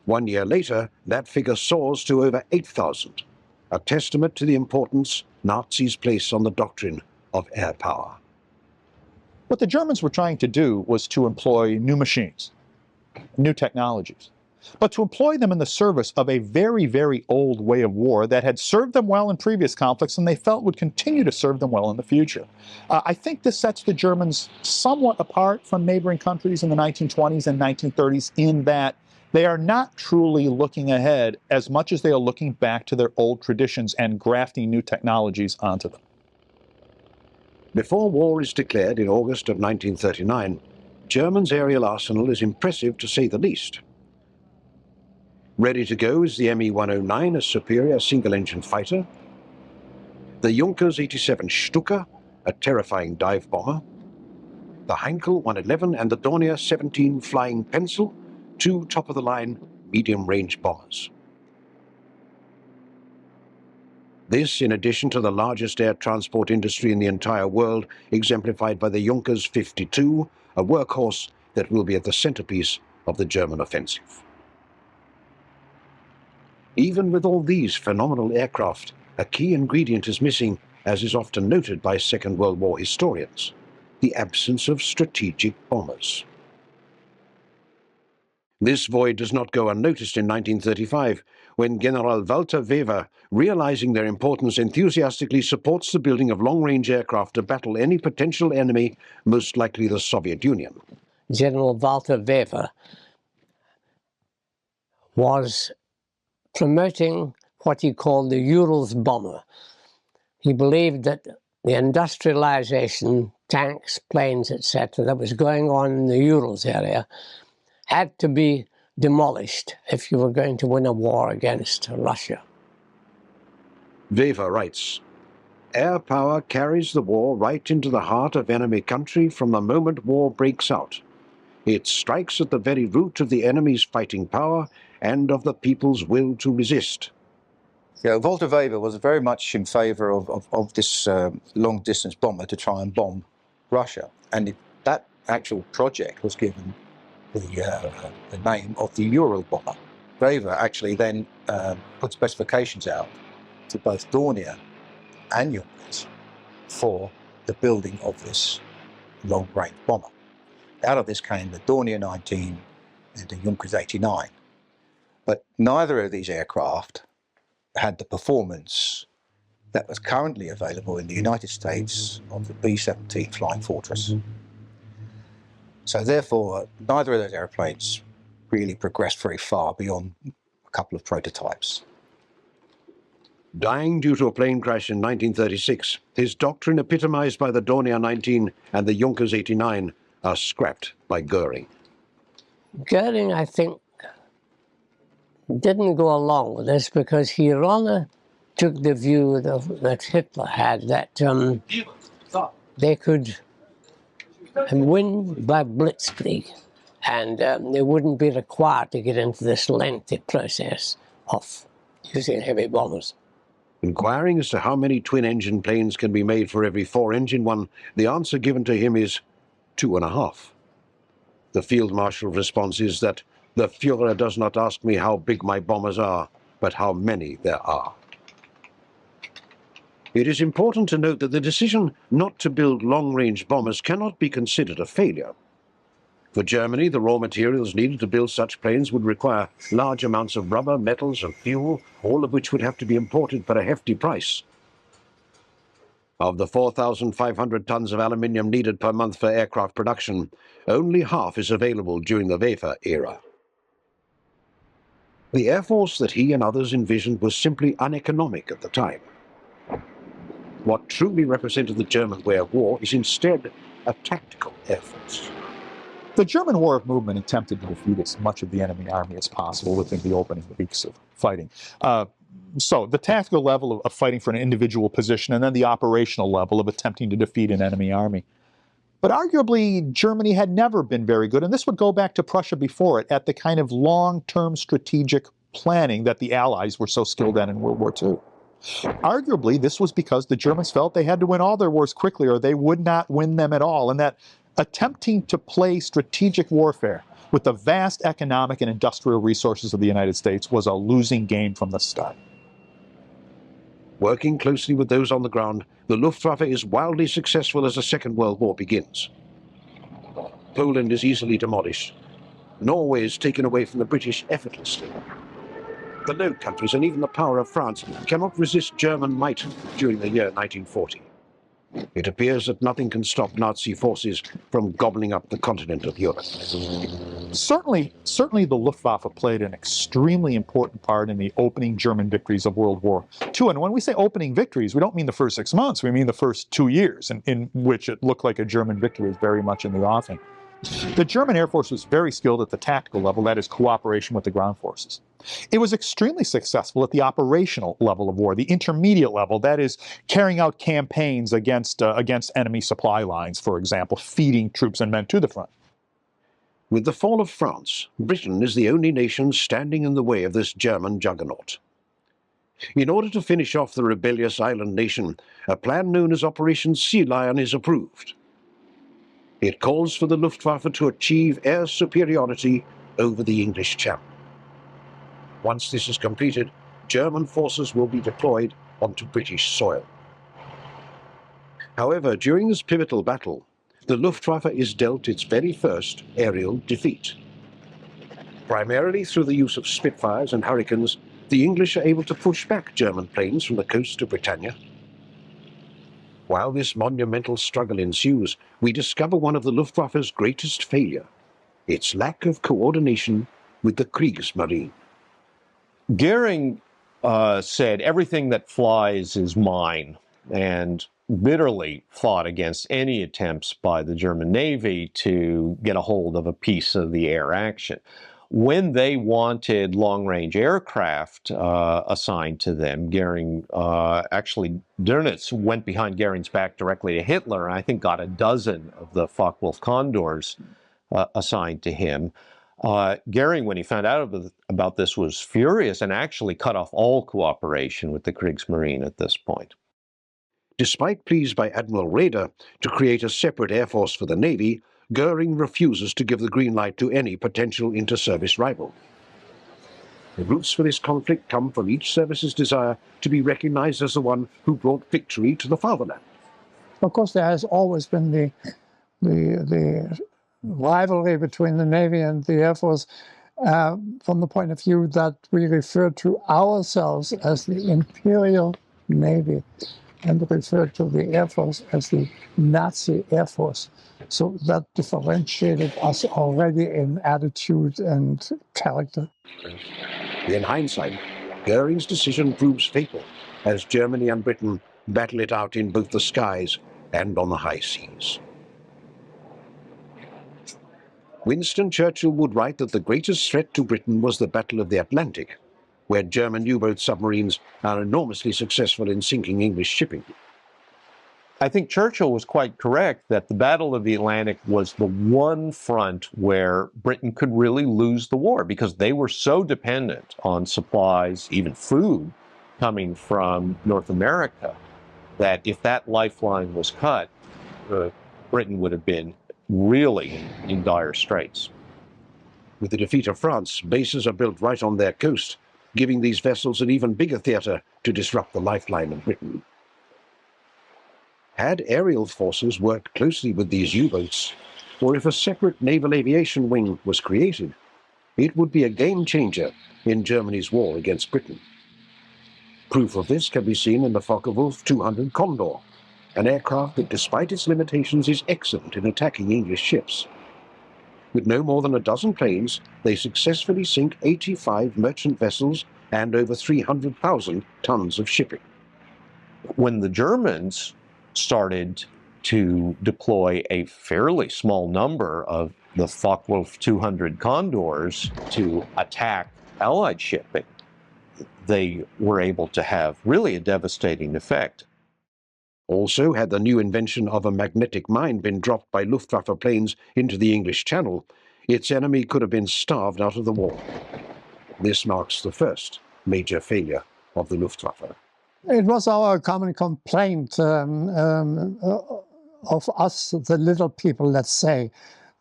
1 year later, that figure soars to over 8,000, a testament to the importance Nazis place on the doctrine of air power. What the Germans were trying to do was to employ new machines, new technologies, but to employ them in the service of a very, very old way of war that had served them well in previous conflicts and they felt would continue to serve them well in the future. I think this sets the Germans somewhat apart from neighboring countries in the 1920s and 1930s in that They are not truly looking ahead as much as they are looking back to their old traditions and grafting new technologies onto them. Before war is declared in August of 1939, Germany's aerial arsenal is impressive to say the least. Ready to go is the Me-109, a superior single-engine fighter, the Junkers 87 Stuka, a terrifying dive bomber, the Heinkel 111 and the Dornier 17 Flying Pencil, two top-of-the-line medium-range bombers. This, in addition to the largest air transport industry in the entire world, exemplified by the Junkers 52, a workhorse that will be at the centerpiece of the German offensive. Even with all these phenomenal aircraft, a key ingredient is missing, as is often noted by Second World War historians: the absence of strategic bombers. This void does not go unnoticed in 1935, when General Walter Wever, realizing their importance, enthusiastically supports the building of long-range aircraft to battle any potential enemy, most likely the Soviet Union. General Walter Wever was promoting what he called the Urals bomber. He believed that the industrialization, tanks, planes, etc., that was going on in the Urals area had to be demolished if you were going to win a war against Russia. Wever writes, "Air power carries the war right into the heart of enemy country from the moment war breaks out. It strikes at the very root of the enemy's fighting power and of the people's will to resist." Yeah, Walter Wever was very much in favor of this long-distance bomber to try and bomb Russia. And that actual project was given the name of the Ural bomber. Wever actually then put specifications out to both Dornier and Junkers for the building of this long-range bomber. Out of this came the Dornier 19 and the Junkers 89. But neither of these aircraft had the performance that was currently available in the United States of the B-17 Flying Fortress. So therefore, neither of those airplanes really progressed very far beyond a couple of prototypes. Dying due to a plane crash in 1936, his doctrine epitomized by the Dornier 19 and the Junkers 89 are scrapped by Goering. Goering, I think, didn't go along with this because he rather took the view that Hitler had, that they could win by blitzkrieg, and they wouldn't be required to get into this lengthy process of using heavy bombers. Inquiring as to how many twin-engine planes can be made for every four-engine one, the answer given to him is 2.5. The Field Marshal's response is that the Führer does not ask me how big my bombers are, but how many there are. It is important to note that the decision not to build long-range bombers cannot be considered a failure. For Germany, the raw materials needed to build such planes would require large amounts of rubber, metals, and fuel, all of which would have to be imported for a hefty price. Of the 4,500 tons of aluminium needed per month for aircraft production, only half is available during the Wever era. The Air Force that he and others envisioned was simply uneconomic at the time. What truly represented the German way of war is instead a tactical Air Force. The German war of movement attempted to defeat as much of the enemy army as possible within the opening weeks of fighting. So the tactical level of fighting for an individual position, and then the operational level of attempting to defeat an enemy army. But arguably, Germany had never been very good, and this would go back to Prussia before it, at the kind of long-term strategic planning that the Allies were so skilled at in World War II. Arguably, this was because the Germans felt they had to win all their wars quickly or they would not win them at all, and that attempting to play strategic warfare with the vast economic and industrial resources of the United States was a losing game from the start. Working closely with those on the ground, the Luftwaffe is wildly successful as the Second World War begins. Poland is easily demolished. Norway is taken away from the British effortlessly. The Low Countries and even the power of France cannot resist German might during the year 1940. It appears that nothing can stop Nazi forces from gobbling up the continent of Europe. Certainly the Luftwaffe played an extremely important part in the opening German victories of World War II. And when we say opening victories, we don't mean the first 6 months, we mean the first 2 years, in which it looked like a German victory was very much in the offing. The German Air Force was very skilled at the tactical level, that is cooperation with the ground forces. It was extremely successful at the operational level of war, the intermediate level, that is carrying out campaigns against enemy supply lines, for example, feeding troops and men to the front. With the fall of France, Britain is the only nation standing in the way of this German juggernaut. In order to finish off the rebellious island nation, a plan known as Operation Sea Lion is approved. It calls for the Luftwaffe to achieve air superiority over the English Channel. Once this is completed, German forces will be deployed onto British soil. However, during this pivotal battle, the Luftwaffe is dealt its very first aerial defeat. Primarily through the use of Spitfires and Hurricanes, the English are able to push back German planes from the coast of Britannia. While this monumental struggle ensues, we discover one of the Luftwaffe's greatest failure, its lack of coordination with the Kriegsmarine. Goering said, everything that flies is mine, and bitterly fought against any attempts by the German Navy to get a hold of a piece of the air action. When they wanted long-range aircraft assigned to them, Goering, actually, Dönitz went behind Goering's back directly to Hitler, and I think got a dozen of the Focke-Wulf Condors assigned to him. Goering, when he found out about this, was furious and actually cut off all cooperation with the Kriegsmarine at this point. Despite pleas by Admiral Raeder to create a separate air force for the Navy, Goering refuses to give the green light to any potential inter-service rival. The roots for this conflict come from each service's desire to be recognized as the one who brought victory to the fatherland. Of course, there has always been the rivalry between the Navy and the Air Force from the point of view that we refer to ourselves as the Imperial Navy and refer to the Air Force as the Nazi Air Force. So that differentiated us already in attitude and character. In hindsight, Goering's decision proves fatal as Germany and Britain battle it out in both the skies and on the high seas. Winston Churchill would write that the greatest threat to Britain was the Battle of the Atlantic, where German U-boat submarines are enormously successful in sinking English shipping. I think Churchill was quite correct that the Battle of the Atlantic was the one front where Britain could really lose the war because they were so dependent on supplies, even food, coming from North America, that if that lifeline was cut, Britain would have been really in dire straits. With the defeat of France, bases are built right on their coast, giving these vessels an even bigger theatre to disrupt the lifeline of Britain. Had aerial forces worked closely with these U-boats, or if a separate naval aviation wing was created, it would be a game-changer in Germany's war against Britain. Proof of this can be seen in the Focke-Wulf 200 Condor, an aircraft that, despite its limitations, is excellent in attacking English ships. With no more than a dozen planes, they successfully sink 85 merchant vessels and over 300,000 tons of shipping. When the Germans started to deploy a fairly small number of the Focke-Wulf 200 Condors to attack Allied shipping, they were able to have really a devastating effect. Also, had the new invention of a magnetic mine been dropped by Luftwaffe planes into the English Channel, its enemy could have been starved out of the war. This marks the first major failure of the Luftwaffe. It was our common complaint of us, the little people, let's say,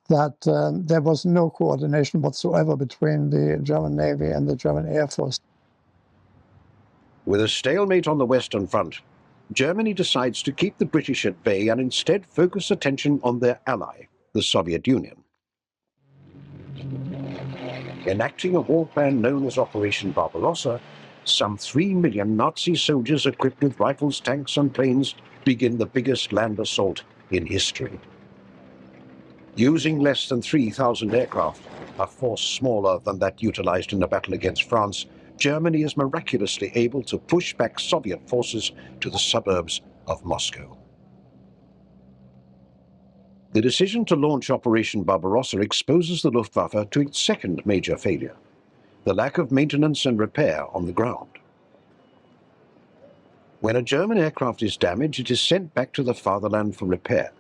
that there was no coordination whatsoever between the German Navy and the German Air Force. With a stalemate on the Western Front, Germany decides to keep the British at bay and instead focus attention on their ally, the Soviet Union. Enacting a war plan known as Operation Barbarossa, some 3 million Nazi soldiers equipped with rifles, tanks, and planes begin the biggest land assault in history. Using less than 3,000 aircraft, a force smaller than that utilized in the battle against France, Germany is miraculously able to push back Soviet forces to the suburbs of Moscow. The decision to launch Operation Barbarossa exposes the Luftwaffe to its second major failure: the lack of maintenance and repair on the ground. When a German aircraft is damaged, it is sent back to the fatherland for repair.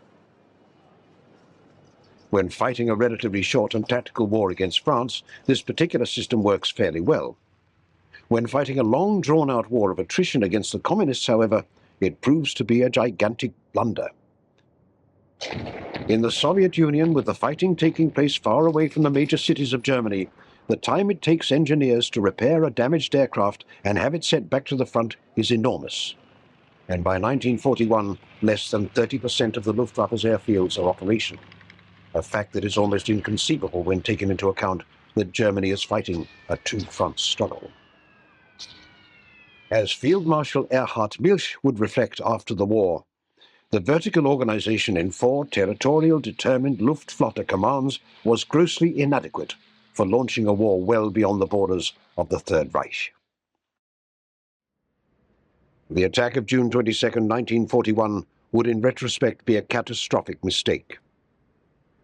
When fighting a relatively short and tactical war against France, this particular system works fairly well. When fighting a long, drawn-out war of attrition against the communists, however, it proves to be a gigantic blunder. In the Soviet Union, with the fighting taking place far away from the major cities of Germany, the time it takes engineers to repair a damaged aircraft and have it sent back to the front is enormous. And by 1941, less than 30% of the Luftwaffe's airfields are operational, a fact that is almost inconceivable when taken into account that Germany is fighting a two-front struggle. As Field Marshal Erhard Milch would reflect after the war, the vertical organization in 4 territorial determined Luftflotte commands was grossly inadequate for launching a war well beyond the borders of the Third Reich. The attack of June 22, 1941 would in retrospect be a catastrophic mistake.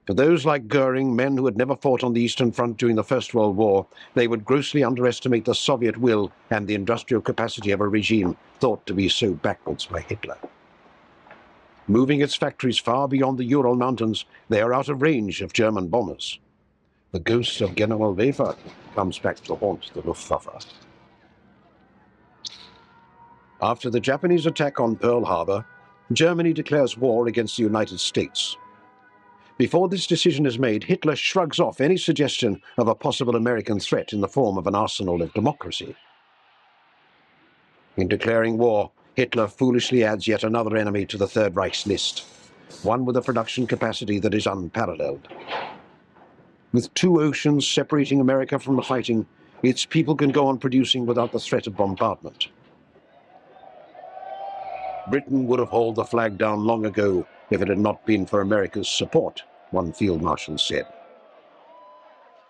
For those like Goering, men who had never fought on the Eastern Front during the First World War, they would grossly underestimate the Soviet will and the industrial capacity of a regime thought to be so backwards by Hitler. Moving its factories far beyond the Ural Mountains, they are out of range of German bombers. The ghost of General Weber comes back to haunt the Luftwaffe. After the Japanese attack on Pearl Harbor, Germany declares war against the United States. Before this decision is made, Hitler shrugs off any suggestion of a possible American threat in the form of an arsenal of democracy. In declaring war, Hitler foolishly adds yet another enemy to the Third Reich's list, one with a production capacity that is unparalleled. With 2 oceans separating America from the fighting, its people can go on producing without the threat of bombardment. Britain would have hauled the flag down long ago if it had not been for America's support, one field marshal said.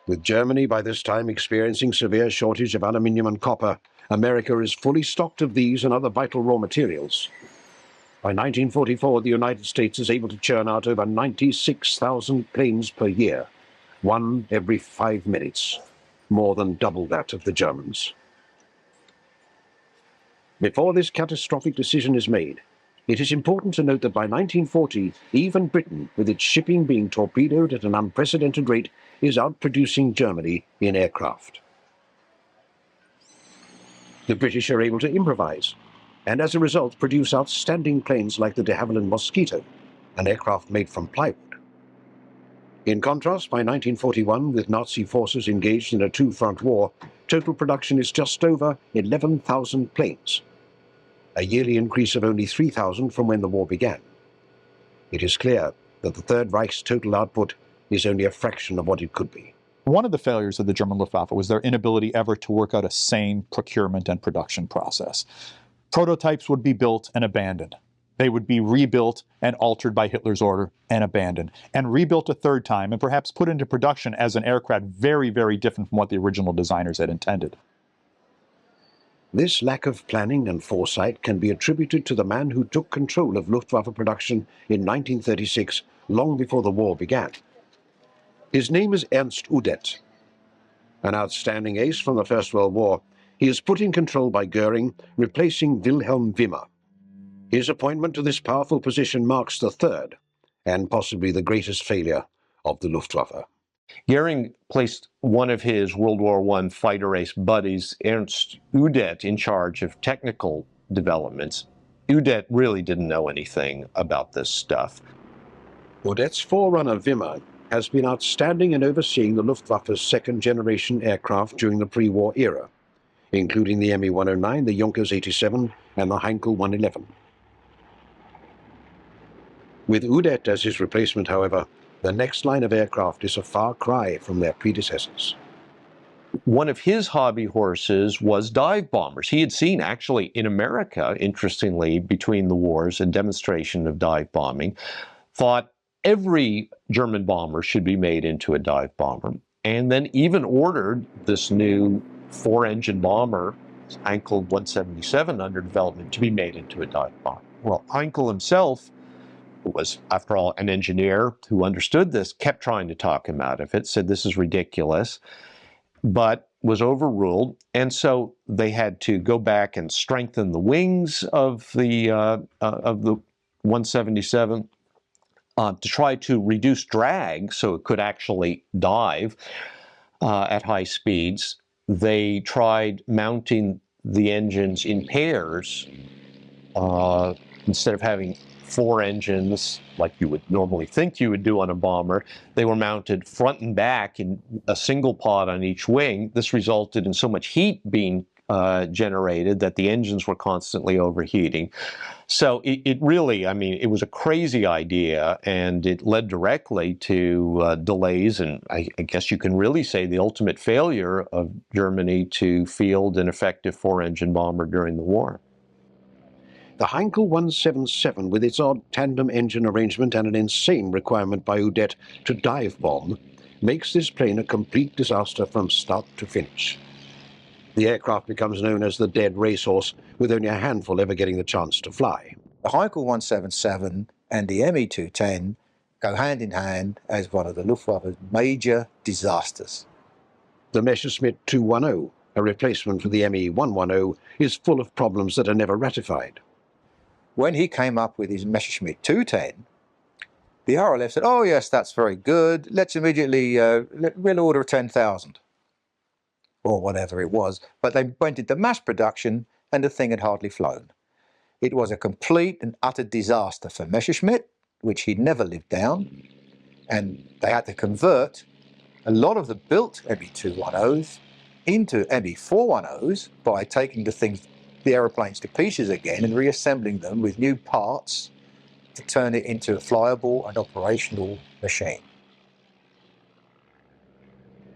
With Germany by this time experiencing severe shortage of aluminium and copper, America is fully stocked of these and other vital raw materials. By 1944, the United States is able to churn out over 96,000 planes per year, 1 every 5 minutes, more than double that of the Germans. Before this catastrophic decision is made, it is important to note that by 1940, even Britain, with its shipping being torpedoed at an unprecedented rate, is outproducing Germany in aircraft. The British are able to improvise, and as a result produce outstanding planes like the de Havilland Mosquito, an aircraft made from plywood. In contrast, by 1941, with Nazi forces engaged in a two-front war, total production is just over 11,000 planes, a yearly increase of only 3,000 from when the war began. It is clear that the Third Reich's total output is only a fraction of what it could be. One of the failures of the German Luftwaffe was their inability ever to work out a sane procurement and production process. Prototypes would be built and abandoned. They would be rebuilt and altered by Hitler's order and abandoned, and rebuilt a third time and perhaps put into production as an aircraft very, very different from what the original designers had intended. This lack of planning and foresight can be attributed to the man who took control of Luftwaffe production in 1936, long before the war began. His name is Ernst Udet. An outstanding ace from the First World War, he is put in control by Goering, replacing Wilhelm Wimmer. His appointment to this powerful position marks the third, and possibly the greatest failure of the Luftwaffe. Goering placed one of his World War I fighter ace buddies, Ernst Udet, in charge of technical developments. Udet really didn't know anything about this stuff. Udet's forerunner Wimmer has been outstanding in overseeing the Luftwaffe's second-generation aircraft during the pre-war era, including the Me-109, the Junkers 87, and the Heinkel 111. With Udet as his replacement, however, the next line of aircraft is a far cry from their predecessors. one of his hobby horses was dive bombers. He had seen, actually, in America, interestingly, between the wars, a demonstration of dive bombing, thought every German bomber should be made into a dive bomber, and then even ordered this new four-engine bomber, Heinkel 177, under development, to be made into a dive bomber. Well, Heinkel himself, who was, after all, an engineer who understood this, kept trying to talk him out of it, said this is ridiculous, but was overruled, and so they had to go back and strengthen the wings of the 177 to try to reduce drag so it could actually dive at high speeds. They tried mounting the engines in pairs instead of having four engines like you would normally think you would do on a bomber. They were mounted front and back in a single pod on each wing. This resulted in so much heat being generated that the engines were constantly overheating. So it really, I mean, it was a crazy idea, and it led directly to delays, and I guess you can really say the ultimate failure of Germany to field an effective four-engine bomber during the war. The Heinkel 177, with its odd tandem engine arrangement and an insane requirement by Udet to dive bomb, makes this plane a complete disaster from start to finish. The aircraft becomes known as the dead racehorse, with only a handful ever getting the chance to fly. The Heinkel 177 and the Me-210 go hand in hand as one of the Luftwaffe's major disasters. The Messerschmitt 210, a replacement for the Me-110, is full of problems that are never ratified. When he came up with his Messerschmitt 210, the RLF said, oh yes, that's very good, let's immediately, we'll order 10,000. Or whatever it was, but they went into mass production and the thing had hardly flown. It was a complete and utter disaster for Messerschmitt, which he'd never lived down, and they had to convert a lot of the built Me-210s into Me-410s by taking the aeroplanes to pieces again and reassembling them with new parts to turn it into a flyable and operational machine.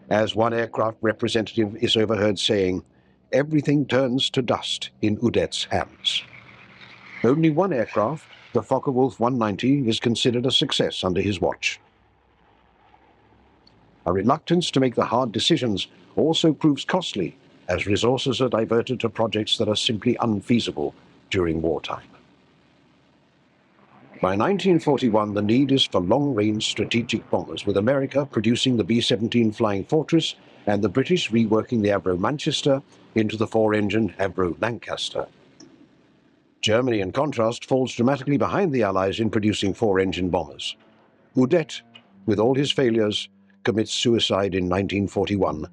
As one aircraft representative is overheard saying, everything turns to dust in Udet's hands. Only one aircraft, the Focke-Wulf 190, is considered a success under his watch. A reluctance to make the hard decisions also proves costly, as resources are diverted to projects that are simply unfeasible during wartime. By 1941, the need is for long-range strategic bombers, with America producing the B-17 Flying Fortress and the British reworking the Avro Manchester into the four-engine Avro Lancaster. Germany, in contrast, falls dramatically behind the Allies in producing four-engine bombers. Udet, with all his failures, commits suicide in 1941,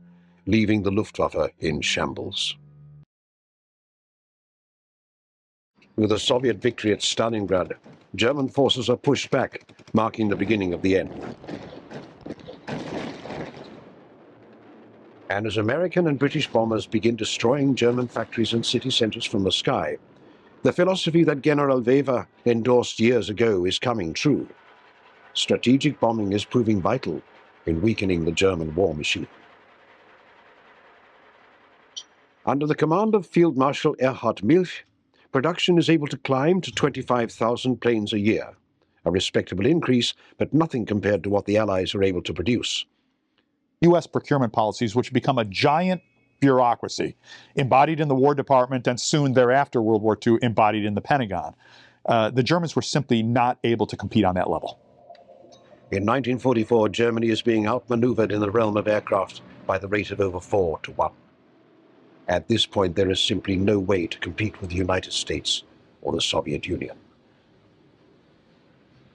leaving the Luftwaffe in shambles. With a Soviet victory at Stalingrad, German forces are pushed back, marking the beginning of the end. And as American and British bombers begin destroying German factories and city centers from the sky, the philosophy that General Weber endorsed years ago is coming true. Strategic bombing is proving vital in weakening the German war machine. Under the command of Field Marshal Erhard Milch, production is able to climb to 25,000 planes a year, a respectable increase, but nothing compared to what the Allies are able to produce. U.S. procurement policies, which become a giant bureaucracy, embodied in the War Department and soon thereafter, World War II, embodied in the Pentagon. The Germans were simply not able to compete on that level. In 1944, Germany is being outmaneuvered in the realm of aircraft by the rate of over 4 to 1. At this point, there is simply no way to compete with the United States or the Soviet Union.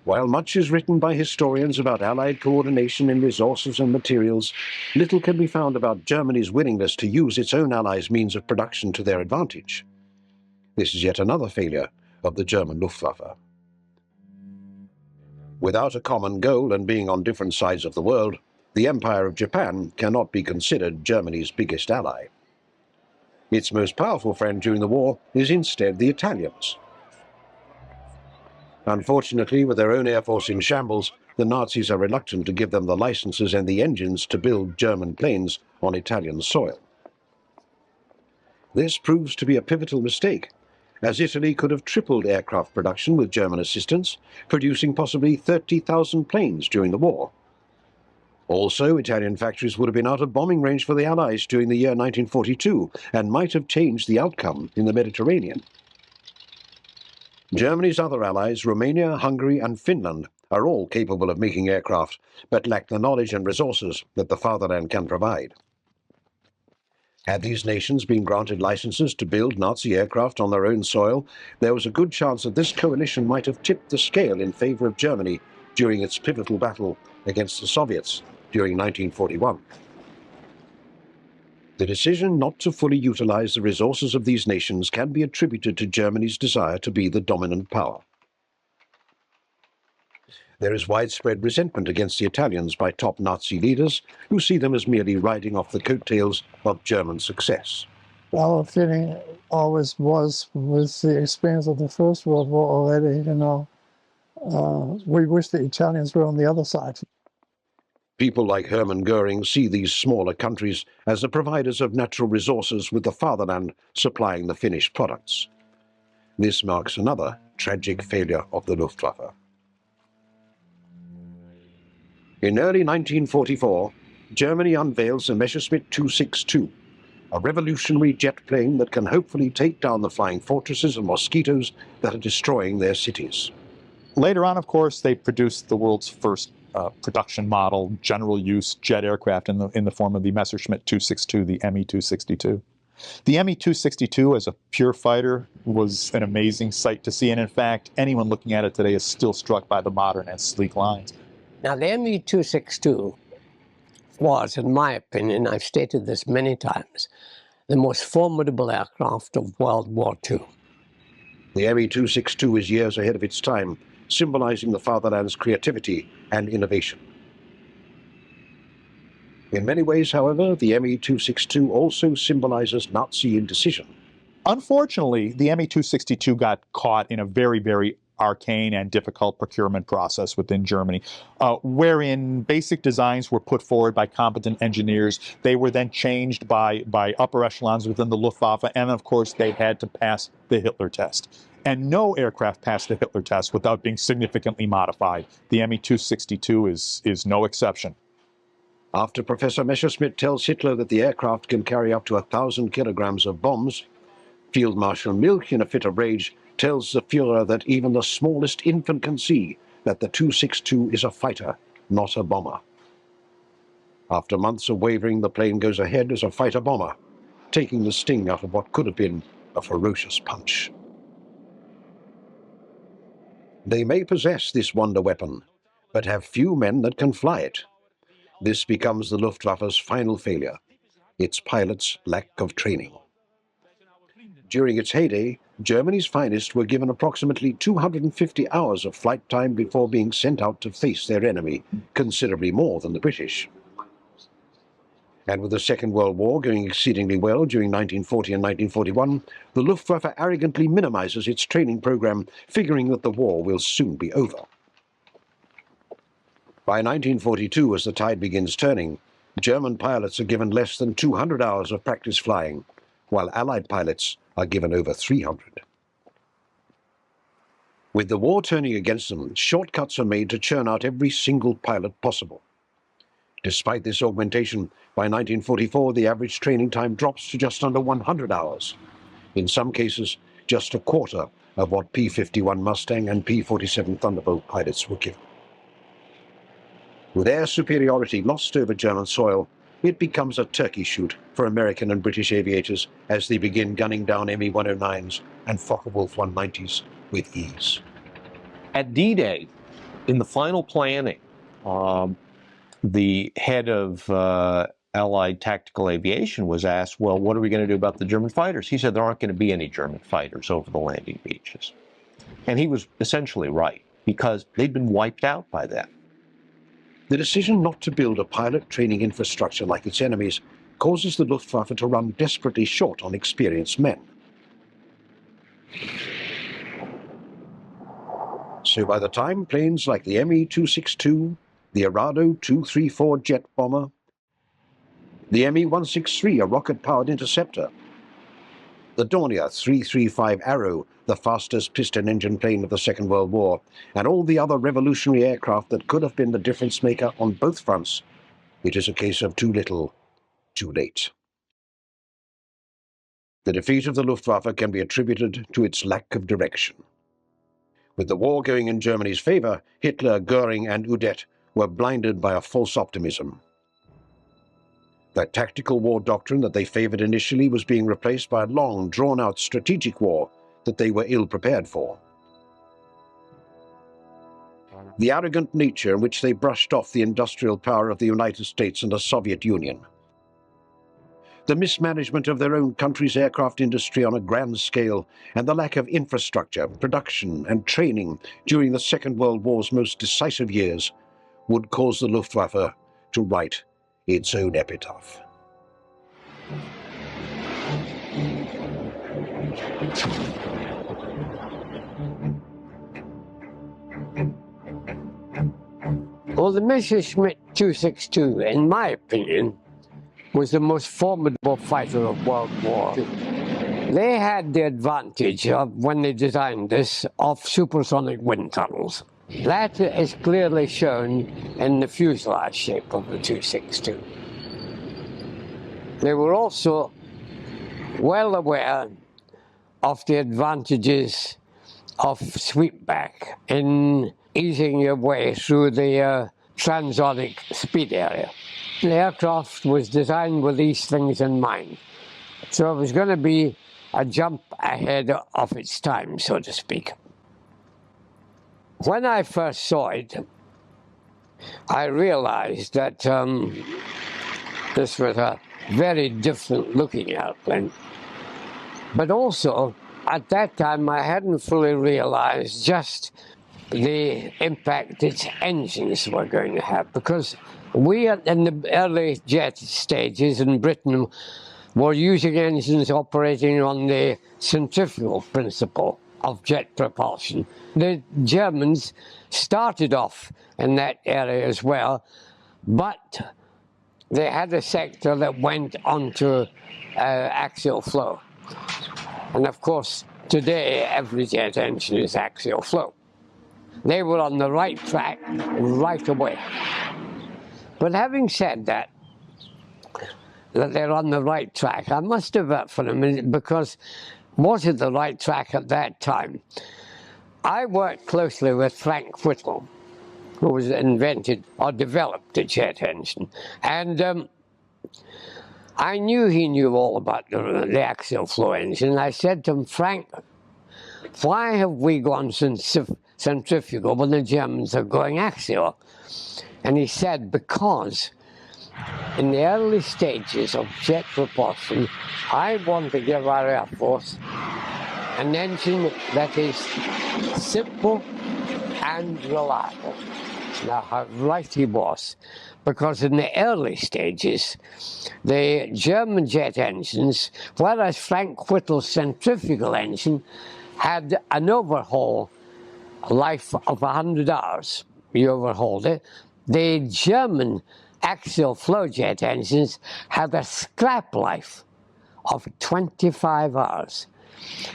While much is written by historians about Allied coordination in resources and materials, little can be found about Germany's willingness to use its own allies' means of production to their advantage. This is yet another failure of the German Luftwaffe. Without a common goal and being on different sides of the world, the Empire of Japan cannot be considered Germany's biggest ally. Its most powerful friend during the war is instead the Italians. Unfortunately, with their own air force in shambles, the Nazis are reluctant to give them the licenses and the engines to build German planes on Italian soil. This proves to be a pivotal mistake, as Italy could have tripled aircraft production with German assistance, producing possibly 30,000 planes during the war. Also, Italian factories would have been out of bombing range for the Allies during the year 1942 and might have changed the outcome in the Mediterranean. Germany's other allies, Romania, Hungary and Finland, are all capable of making aircraft, but lack the knowledge and resources that the fatherland can provide. Had these nations been granted licenses to build Nazi aircraft on their own soil, there was a good chance that this coalition might have tipped the scale in favor of Germany during its pivotal battle against the Soviets during 1941. The decision not to fully utilize the resources of these nations can be attributed to Germany's desire to be the dominant power. There is widespread resentment against the Italians by top Nazi leaders who see them as merely riding off the coattails of German success. Our feeling always was, with the experience of the First World War already, we wish the Italians were on the other side. People like Hermann Goering see these smaller countries as the providers of natural resources, with the fatherland supplying the finished products. This marks another tragic failure of the Luftwaffe. In early 1944, Germany unveils the Messerschmitt 262, a revolutionary jet plane that can hopefully take down the flying fortresses and mosquitoes that are destroying their cities. Later on, of course, they produced the world's first production model, general use jet aircraft in the form of the Messerschmitt 262, the Me-262. The Me-262 as a pure fighter was an amazing sight to see, and in fact, anyone looking at it today is still struck by the modern and sleek lines. Now, the Me-262 was, in my opinion, I've stated this many times, the most formidable aircraft of World War II. The Me-262 is years ahead of its time, symbolizing the fatherland's creativity and innovation. In many ways, however, the Me-262 also symbolizes Nazi indecision. Unfortunately, the Me-262 got caught in a very, very arcane and difficult procurement process within Germany, wherein basic designs were put forward by competent engineers. They were then changed by upper echelons within the Luftwaffe, and of course they had to pass the Hitler test. And no aircraft passed the Hitler test without being significantly modified. The Me-262 is no exception. After Professor Messerschmitt tells Hitler that the aircraft can carry up to 1,000 kilograms of bombs, Field Marshal Milch, in a fit of rage, tells the Führer that even the smallest infant can see that the 262 is a fighter, not a bomber. After months of wavering, the plane goes ahead as a fighter-bomber, taking the sting out of what could have been a ferocious punch. They may possess this wonder weapon, but have few men that can fly it. This becomes the Luftwaffe's final failure, its pilots' lack of training. During its heyday, Germany's finest were given approximately 250 hours of flight time before being sent out to face their enemy, considerably more than the British. And with the Second World War going exceedingly well during 1940 and 1941, the Luftwaffe arrogantly minimizes its training program, figuring that the war will soon be over. By 1942, as the tide begins turning, German pilots are given less than 200 hours of practice flying, while Allied pilots are given over 300. With the war turning against them, shortcuts are made to churn out every single pilot possible. Despite this augmentation, by 1944 the average training time drops to just under 100 hours. In some cases, just a quarter of what P-51 Mustang and P-47 Thunderbolt pilots were given. With air superiority lost over German soil, it becomes a turkey shoot for American and British aviators as they begin gunning down Me-109s and Focke-Wulf 190s with ease. At D-Day, in the final planning, the head of Allied Tactical Aviation was asked, well, what are we going to do about the German fighters? He said there aren't going to be any German fighters over the landing beaches. And he was essentially right, because they'd been wiped out by that. The decision not to build a pilot training infrastructure like its enemies causes the Luftwaffe to run desperately short on experienced men. So by the time planes like the Me-262, the Arado 234 jet bomber, the Me-163, a rocket-powered interceptor, the Dornier 335 Arrow, the fastest piston-engine plane of the Second World War, and all the other revolutionary aircraft that could have been the difference maker on both fronts, it is a case of too little, too late. The defeat of the Luftwaffe can be attributed to its lack of direction. With the war going in Germany's favor, Hitler, Goering, and Udet were blinded by a false optimism. The tactical war doctrine that they favored initially was being replaced by a long, drawn-out strategic war that they were ill-prepared for. The arrogant nature in which they brushed off the industrial power of the United States and the Soviet Union. The mismanagement of their own country's aircraft industry on a grand scale, and the lack of infrastructure, production, and training during the Second World War's most decisive years would cause the Luftwaffe to write its own epitaph. Well, the Messerschmitt 262, in my opinion, was the most formidable fighter of World War II. They had the advantage of, when they designed this, of supersonic wind tunnels. That is clearly shown in the fuselage shape of the 262. They were also well aware of the advantages of sweepback in easing your way through the transonic speed area. The aircraft was designed with these things in mind. So it was going to be a jump ahead of its time, so to speak. When I first saw it, I realized that this was a very different looking airplane. But also, at that time, I hadn't fully realized just the impact its engines were going to have, because we, in the early jet stages in Britain, were using engines operating on the centrifugal principle of jet propulsion. The Germans started off in that area as well, but they had a sector that went onto axial flow. And of course, today, every jet engine is axial flow. They were on the right track right away. But having said that they're on the right track, I must divert for a minute, because was it the right track at that time? I worked closely with Frank Whittle, who was invented or developed the jet engine. And I knew he knew all about the axial flow engine. I said to him, Frank, why have we gone centrifugal when the Germans are going axial? And he said, because in the early stages of jet propulsion, I want to give our Air Force an engine that is simple and reliable. Now, how right he was, because in the early stages, the German jet engines, whereas Frank Whittle's centrifugal engine had an overhaul life of 100 hours, you overhauled it, the German axial flow jet engines had a scrap life of 25 hours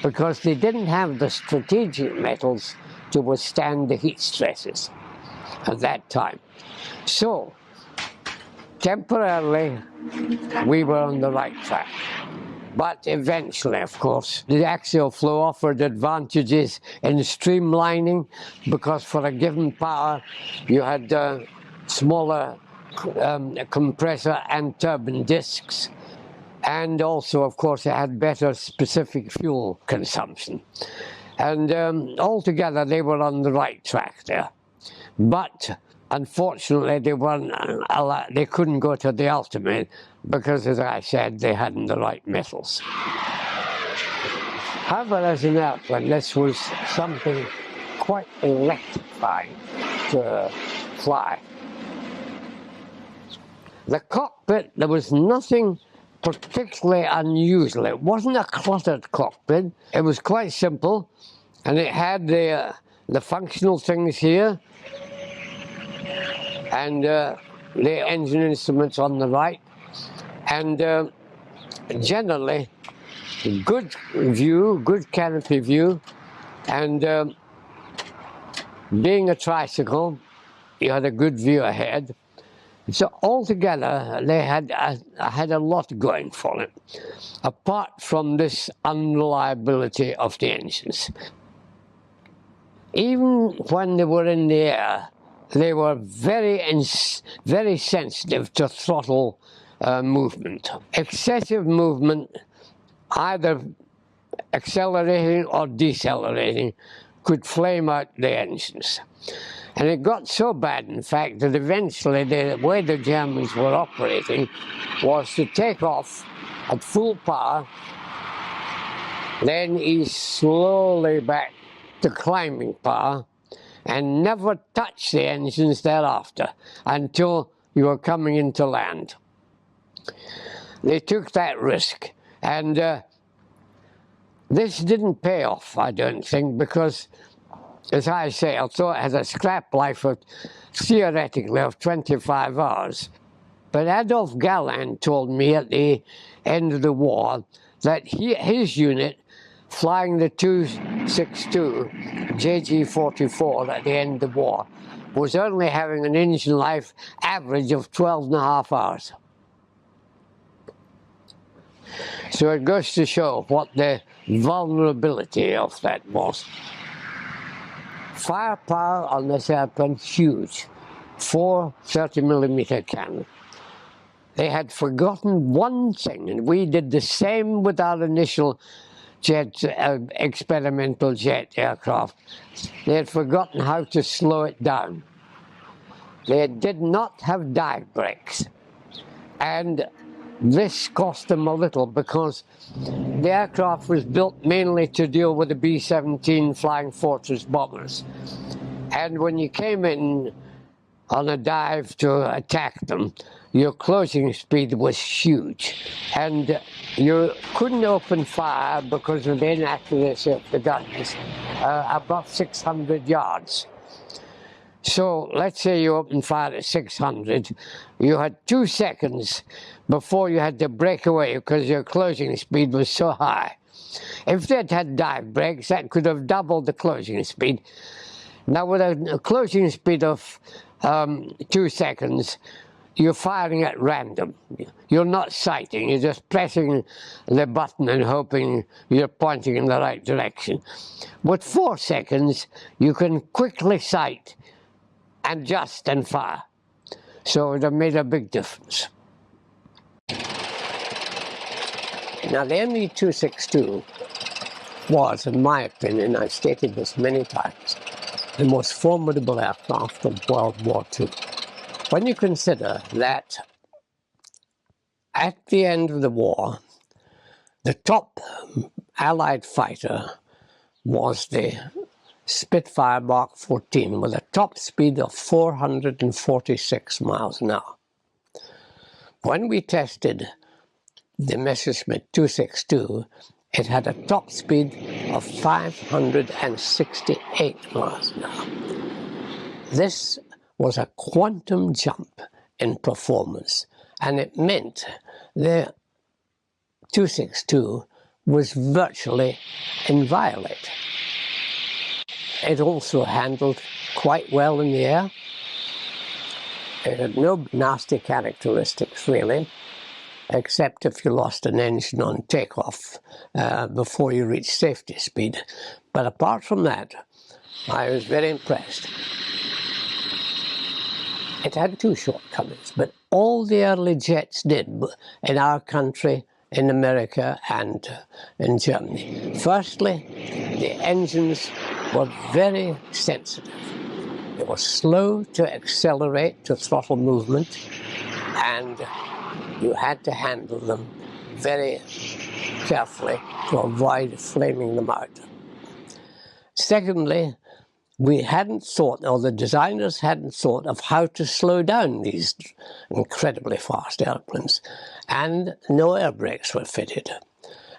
because they didn't have the strategic metals to withstand the heat stresses at that time. So, temporarily, we were on the right track. But eventually, of course, the axial flow offered advantages in streamlining, because for a given power, you had smaller compressor and turbine discs. And also, of course, it had better specific fuel consumption. And altogether, they were on the right track there. But unfortunately, they couldn't go to the ultimate because, as I said, they hadn't the right metals. However, as an airplane, this was something quite electrifying to fly. The cockpit, there was nothing particularly unusual. It wasn't a cluttered cockpit. It was quite simple, and it had the the functional things here, and the engine instruments on the right, and generally good view, good canopy view, and being a tricycle, you had a good view ahead. So altogether, they had a lot going for it, apart from this unreliability of the engines. Even when they were in the air, they were very sensitive to throttle movement. Excessive movement, either accelerating or decelerating, could flame out the engines. And it got so bad, in fact, that eventually the way the Germans were operating was to take off at full power, then ease slowly back to climbing power, and never touch the engines thereafter until you were coming into land. They took that risk, and this didn't pay off, I don't think, because, as I say, although it has a scrap life of, theoretically, of 25 hours, but Adolf Galland told me at the end of the war that his unit, flying the 262 JG-44 at the end of the war, was only having an engine life average of 12.5 hours. So it goes to show what the vulnerability of that was. Firepower on this airplane, huge. 4 30mm cannon. They had forgotten one thing, and we did the same with our initial jet, experimental jet aircraft. They had forgotten how to slow it down. They did not have dive brakes. And this cost them a little because the aircraft was built mainly to deal with the B-17 Flying Fortress bombers. And when you came in on a dive to attack them, your closing speed was huge. And you couldn't open fire because of the inaccuracy of the guns above 600 yards. So let's say you opened fire at 600, you had 2 seconds before you had to break away because your closing speed was so high. If they'd had dive brakes, that could have doubled the closing speed. Now with a closing speed of 2 seconds, you're firing at random. You're not sighting, you're just pressing the button and hoping you're pointing in the right direction. With 4 seconds, you can quickly sight, adjust and fire. So it made a big difference. Now the ME-262 was, in my opinion, I've stated this many times, the most formidable aircraft of World War II. When you consider that at the end of the war, the top Allied fighter was the Spitfire Mark 14 with a top speed of 446 miles an hour. When we tested the Messerschmitt 262, it had a top speed of 568 miles an hour. This was a quantum jump in performance, and it meant the 262 was virtually inviolate. It also handled quite well in the air. It had no nasty characteristics, really, except if you lost an engine on takeoff before you reached safety speed. But apart from that, I was very impressed. It had 2 shortcomings, but all the early jets did in our country, in America and in Germany. Firstly, the engines were very sensitive. They were slow to accelerate to throttle movement, and you had to handle them very carefully to avoid flaming them out. Secondly, we hadn't thought, or the designers hadn't thought, of how to slow down these incredibly fast airplanes, and no air brakes were fitted.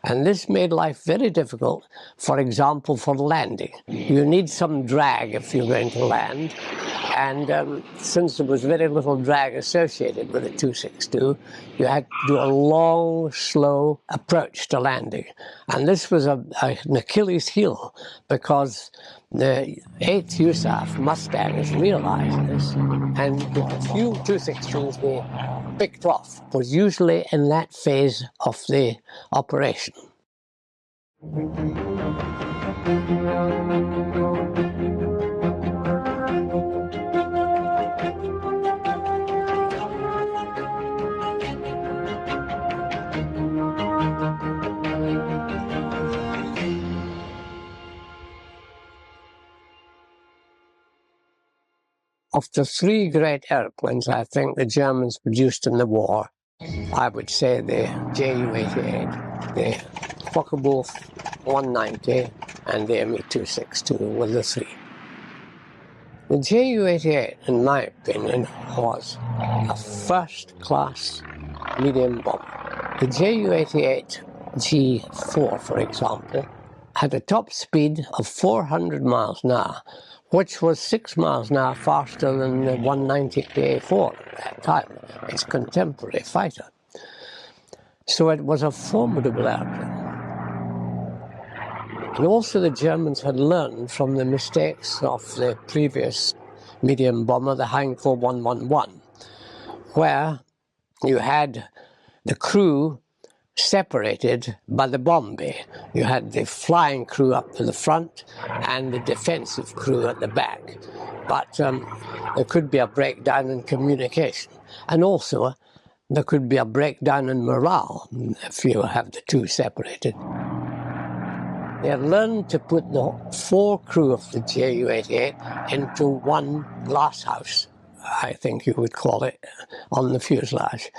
And this made life very difficult, for example, for landing. You need some drag if you're going to land. And since there was very little drag associated with the 262, you had to do a long, slow approach to landing. And this was an Achilles heel, because the 8th USAF Mustangs realized this, and the few 262s they picked off was usually in that phase of the operation. Of the 3 great airplanes I think the Germans produced in the war, I would say the Ju-88, the Focke-Wulf 190, and the Me-262 were the 3. The Ju-88, in my opinion, was a first-class medium bomber. The Ju-88 G4, for example, had a top speed of 400 miles an hour, which was 6 miles an hour faster than the 190 PA4 at that time, its contemporary fighter. So it was a formidable airplane. And also the Germans had learned from the mistakes of the previous medium bomber, the Heinkel 111, where you had the crew separated by the bomb bay. You had the flying crew up to the front and the defensive crew at the back. But there could be a breakdown in communication. And also, there could be a breakdown in morale if you have the two separated. They had learned to put the 4 crew of the Ju-88 into one glass house, I think you would call it, on the fuselage.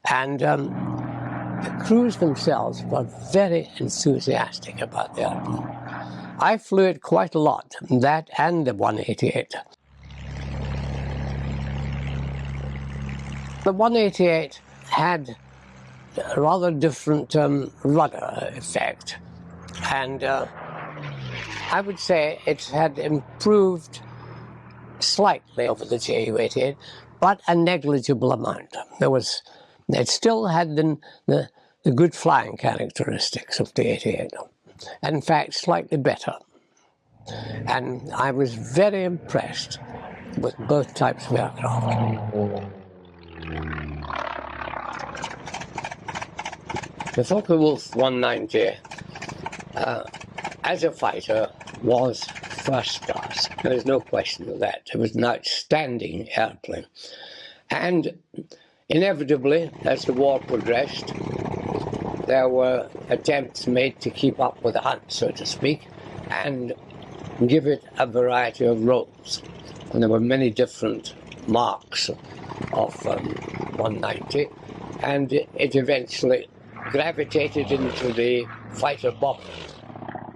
And the crews themselves were very enthusiastic about the airplane. I flew it quite a lot, that and the 188. The 188 had a rather different rudder effect, and I would say it had improved slightly over the Ju-88, but a negligible amount. It still had the good flying characteristics of the 88. In fact, slightly better. And I was very impressed with both types of aircraft. The Focke-Wulf 190, as a fighter, was first class. There's no question of that. It was an outstanding airplane. And inevitably, as the war progressed, there were attempts made to keep up with the hunt, so to speak, and give it a variety of roles. And there were many different marks of 190, and it eventually gravitated into the fighter bomber.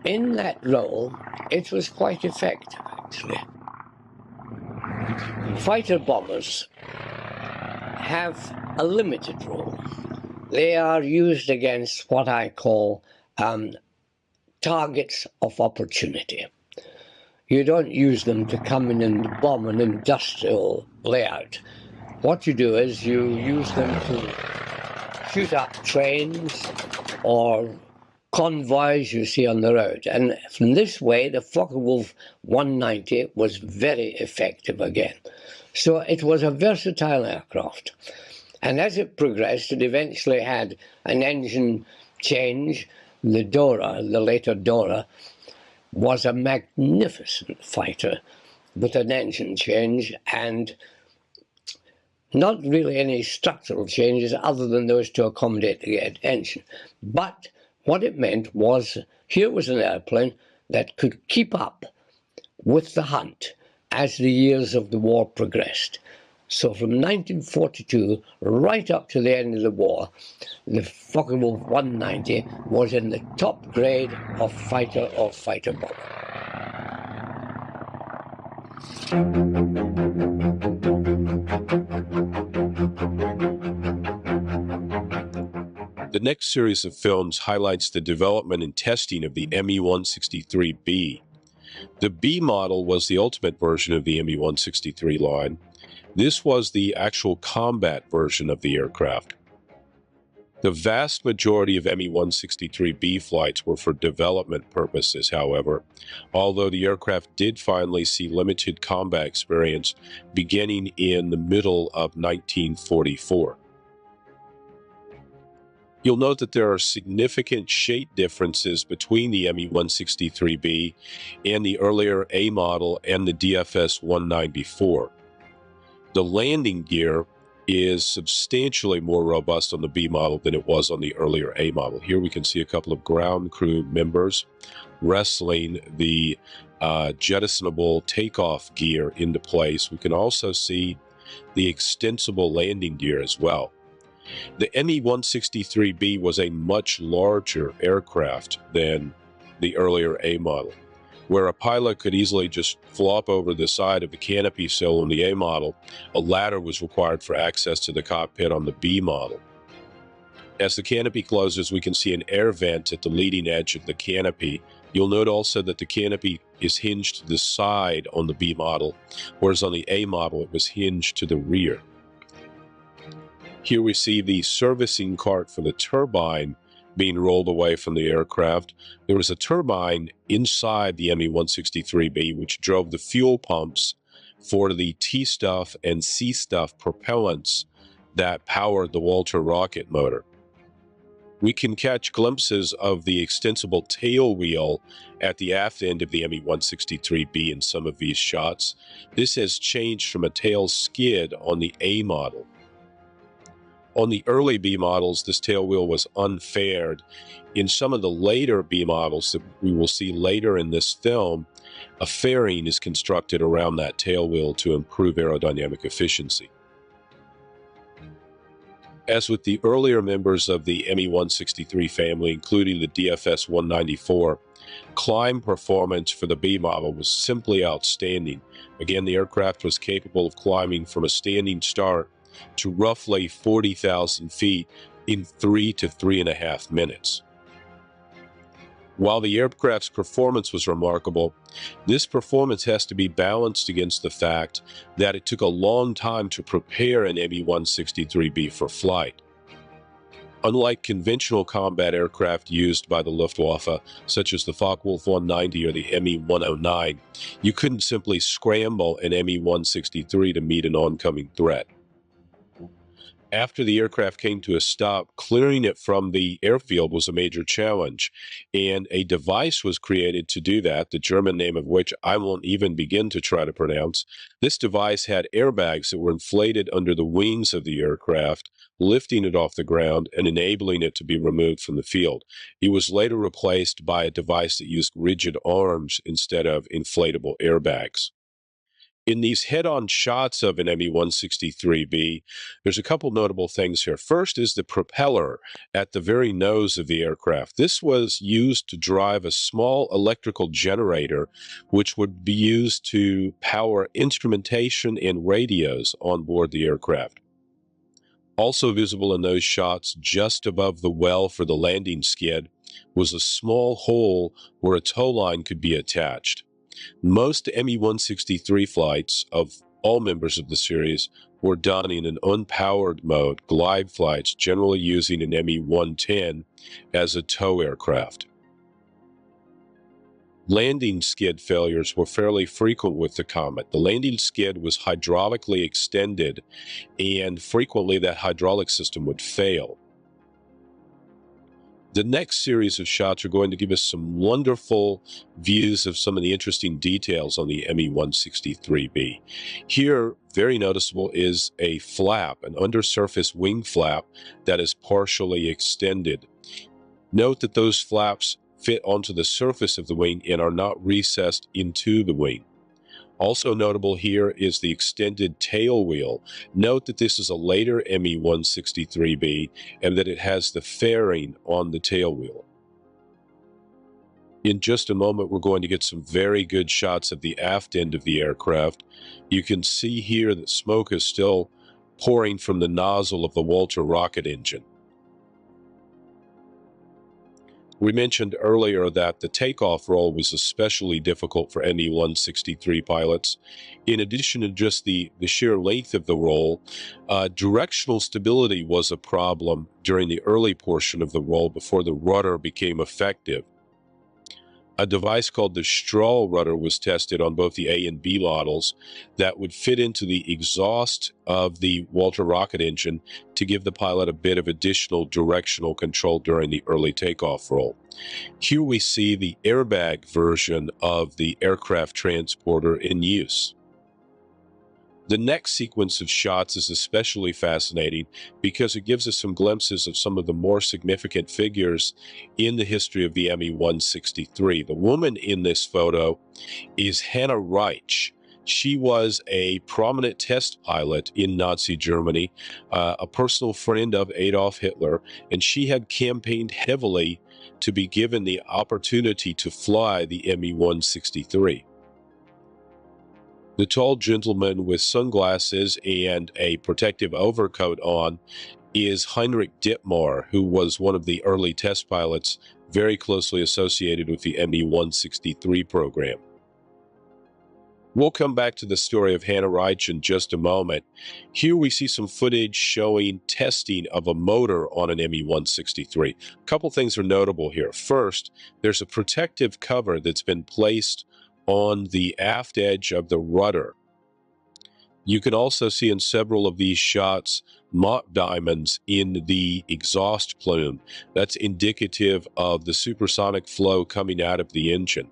In that role, it was quite effective, actually. Fighter bombers have a limited role. They are used against what I call targets of opportunity. You don't use them to come in and bomb an industrial layout. What you do is you use them to shoot up trains or convoys you see on the road. And from this way, the Focke-Wulf 190 was very effective again. So it was a versatile aircraft. And as it progressed, it eventually had an engine change. The Dora, the later Dora, was a magnificent fighter with an engine change and not really any structural changes other than those to accommodate the engine. But what it meant was, here was an airplane that could keep up with the hunt as the years of the war progressed. So from 1942 right up to the end of the war, the Focke-Wulf 190 was in the top grade of fighter or fighter bomber. The The next series of films highlights the development and testing of the Me-163B. The B model was the ultimate version of the Me-163 line. This was the actual combat version of the aircraft. The vast majority of Me-163B flights were for development purposes, however, although the aircraft did finally see limited combat experience beginning in the middle of 1944. You'll note that there are significant shape differences between the Me-163B and the earlier A model and the DFS-19 before. The landing gear is substantially more robust on the B model than it was on the earlier A model. Here we can see a couple of ground crew members wrestling the jettisonable takeoff gear into place. We can also see the extensible landing gear as well. The Me-163B was a much larger aircraft than the earlier A model, where a pilot could easily just flop over the side of the canopy sill on the A model. A ladder was required for access to the cockpit on the B model. As the canopy closes, we can see an air vent at the leading edge of the canopy. You'll note also that the canopy is hinged to the side on the B model, whereas on the A model it was hinged to the rear. Here we see the servicing cart for the turbine being rolled away from the aircraft. There was a turbine inside the Me-163B which drove the fuel pumps for the T-stuff and C-stuff propellants that powered the Walter rocket motor. We can catch glimpses of the extensible tail wheel at the aft end of the Me-163B in some of these shots. This has changed from a tail skid on the A model. On the early B models, this tail wheel was unfaired. In some of the later B models that we will see later in this film, a fairing is constructed around that tail wheel to improve aerodynamic efficiency. As with the earlier members of the Me-163 family, including the DFS-194, climb performance for the B model was simply outstanding. Again, the aircraft was capable of climbing from a standing start to roughly 40,000 feet in 3 to 3.5 minutes. While the aircraft's performance was remarkable, this performance has to be balanced against the fact that it took a long time to prepare an Me-163B for flight. Unlike conventional combat aircraft used by the Luftwaffe, such as the Focke-Wulf 190 or the Me-109, you couldn't simply scramble an Me-163 to meet an oncoming threat. After the aircraft came to a stop, clearing it from the airfield was a major challenge, and a device was created to do that, the German name of which I won't even begin to try to pronounce. This device had airbags that were inflated under the wings of the aircraft, lifting it off the ground and enabling it to be removed from the field. It was later replaced by a device that used rigid arms instead of inflatable airbags. In these head-on shots of an Me-163B, there's a couple notable things here. First is the propeller at the very nose of the aircraft. This was used to drive a small electrical generator, which would be used to power instrumentation and radios on board the aircraft. Also visible in those shots, just above the well for the landing skid, was a small hole where a tow line could be attached. Most Me-163 flights of all members of the series were done in an unpowered mode, glide flights, generally using an Me-110 as a tow aircraft. Landing skid failures were fairly frequent with the Comet. The landing skid was hydraulically extended, and frequently that hydraulic system would fail. The next series of shots are going to give us some wonderful views of some of the interesting details on the Me-163B. Here, very noticeable is a flap, an undersurface wing flap that is partially extended. Note that those flaps fit onto the surface of the wing and are not recessed into the wing. Also notable here is the extended tail wheel. Note that this is a later Me-163B and that it has the fairing on the tail wheel. In just a moment, we're going to get some very good shots of the aft end of the aircraft. You can see here that smoke is still pouring from the nozzle of the Walter rocket engine. We mentioned earlier that the takeoff roll was especially difficult for ME-163 pilots. In addition to just the sheer length of the roll, directional stability was a problem during the early portion of the roll before the rudder became effective. A device called the Strahl rudder was tested on both the A and B models that would fit into the exhaust of the Walter rocket engine to give the pilot a bit of additional directional control during the early takeoff roll. Here we see the airbag version of the aircraft transporter in use. The next sequence of shots is especially fascinating because it gives us some glimpses of some of the more significant figures in the history of the ME-163. The woman in this photo is Hannah Reich. She was a prominent test pilot in Nazi Germany, a personal friend of Adolf Hitler, and she had campaigned heavily to be given the opportunity to fly the ME-163. The tall gentleman with sunglasses and a protective overcoat on is Heinrich Dittmar, who was one of the early test pilots very closely associated with the ME-163 program. We'll come back to the story of Hannah Reich in just a moment. Here we see some footage showing testing of a motor on an ME-163. A couple things are notable here. First, there's a protective cover that's been placed on the aft edge of the rudder. You can also see in several of these shots Mach diamonds in the exhaust plume. That's indicative of the supersonic flow coming out of the engine.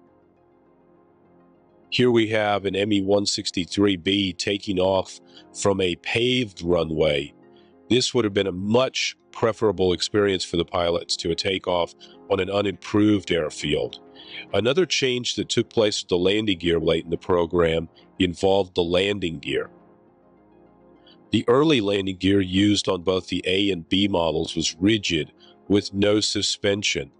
Here we have an ME-163B taking off from a paved runway. This would have been a much preferable experience for the pilots to a takeoff on an unimproved airfield. Another change that took place with the landing gear late in the program involved the landing gear. The early landing gear used on both the A and B models was rigid with no suspension.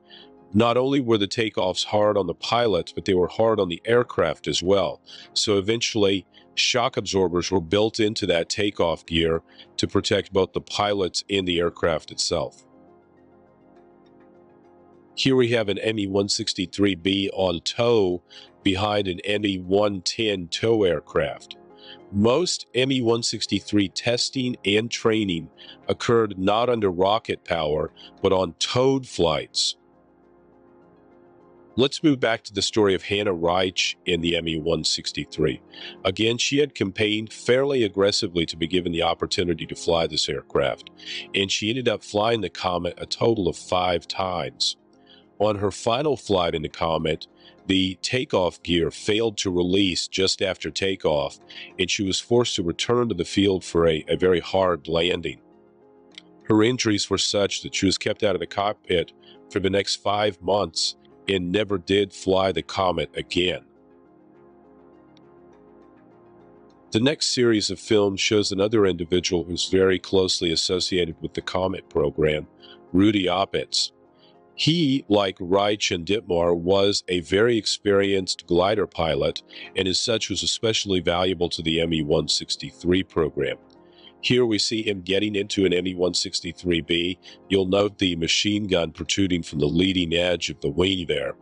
Not only were the takeoffs hard on the pilots, but they were hard on the aircraft as well. So eventually, shock absorbers were built into that takeoff gear to protect both the pilots and the aircraft itself. Here we have an ME-163B on tow behind an ME-110 tow aircraft. Most ME-163 testing and training occurred not under rocket power, but on towed flights. Let's move back to the story of Hannah Reich in the ME-163. Again, she had campaigned fairly aggressively to be given the opportunity to fly this aircraft, and she ended up flying the Comet a total of 5 times. On her final flight in the Comet, the takeoff gear failed to release just after takeoff, and she was forced to return to the field for a very hard landing. Her injuries were such that she was kept out of the cockpit for the next 5 months and never did fly the Comet again. The next series of films shows another individual who's very closely associated with the Comet program, Rudi Opitz. He, like Reich and Dittmar, was a very experienced glider pilot, and as such was especially valuable to the ME-163 program. Here we see him getting into an ME-163B. You'll note the machine gun protruding from the leading edge of the wing there.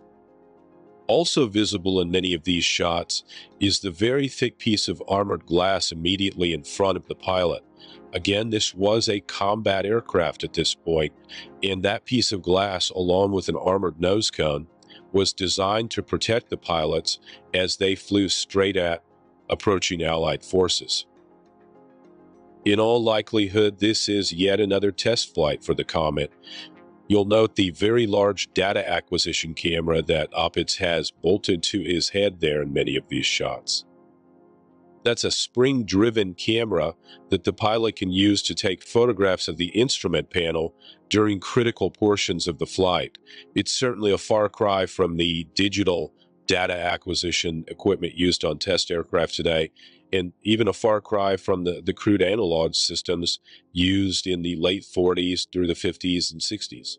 Also visible in many of these shots is the very thick piece of armored glass immediately in front of the pilot. Again, this was a combat aircraft at this point, and that piece of glass, along with an armored nose cone, was designed to protect the pilots as they flew straight at approaching Allied forces. In all likelihood, this is yet another test flight for the Comet. You'll note the very large data acquisition camera that Opitz has bolted to his head there in many of these shots. That's a spring-driven camera that the pilot can use to take photographs of the instrument panel during critical portions of the flight. It's certainly a far cry from the digital data acquisition equipment used on test aircraft today, and even a far cry from the crude analog systems used in the late 40s through the 50s and 60s.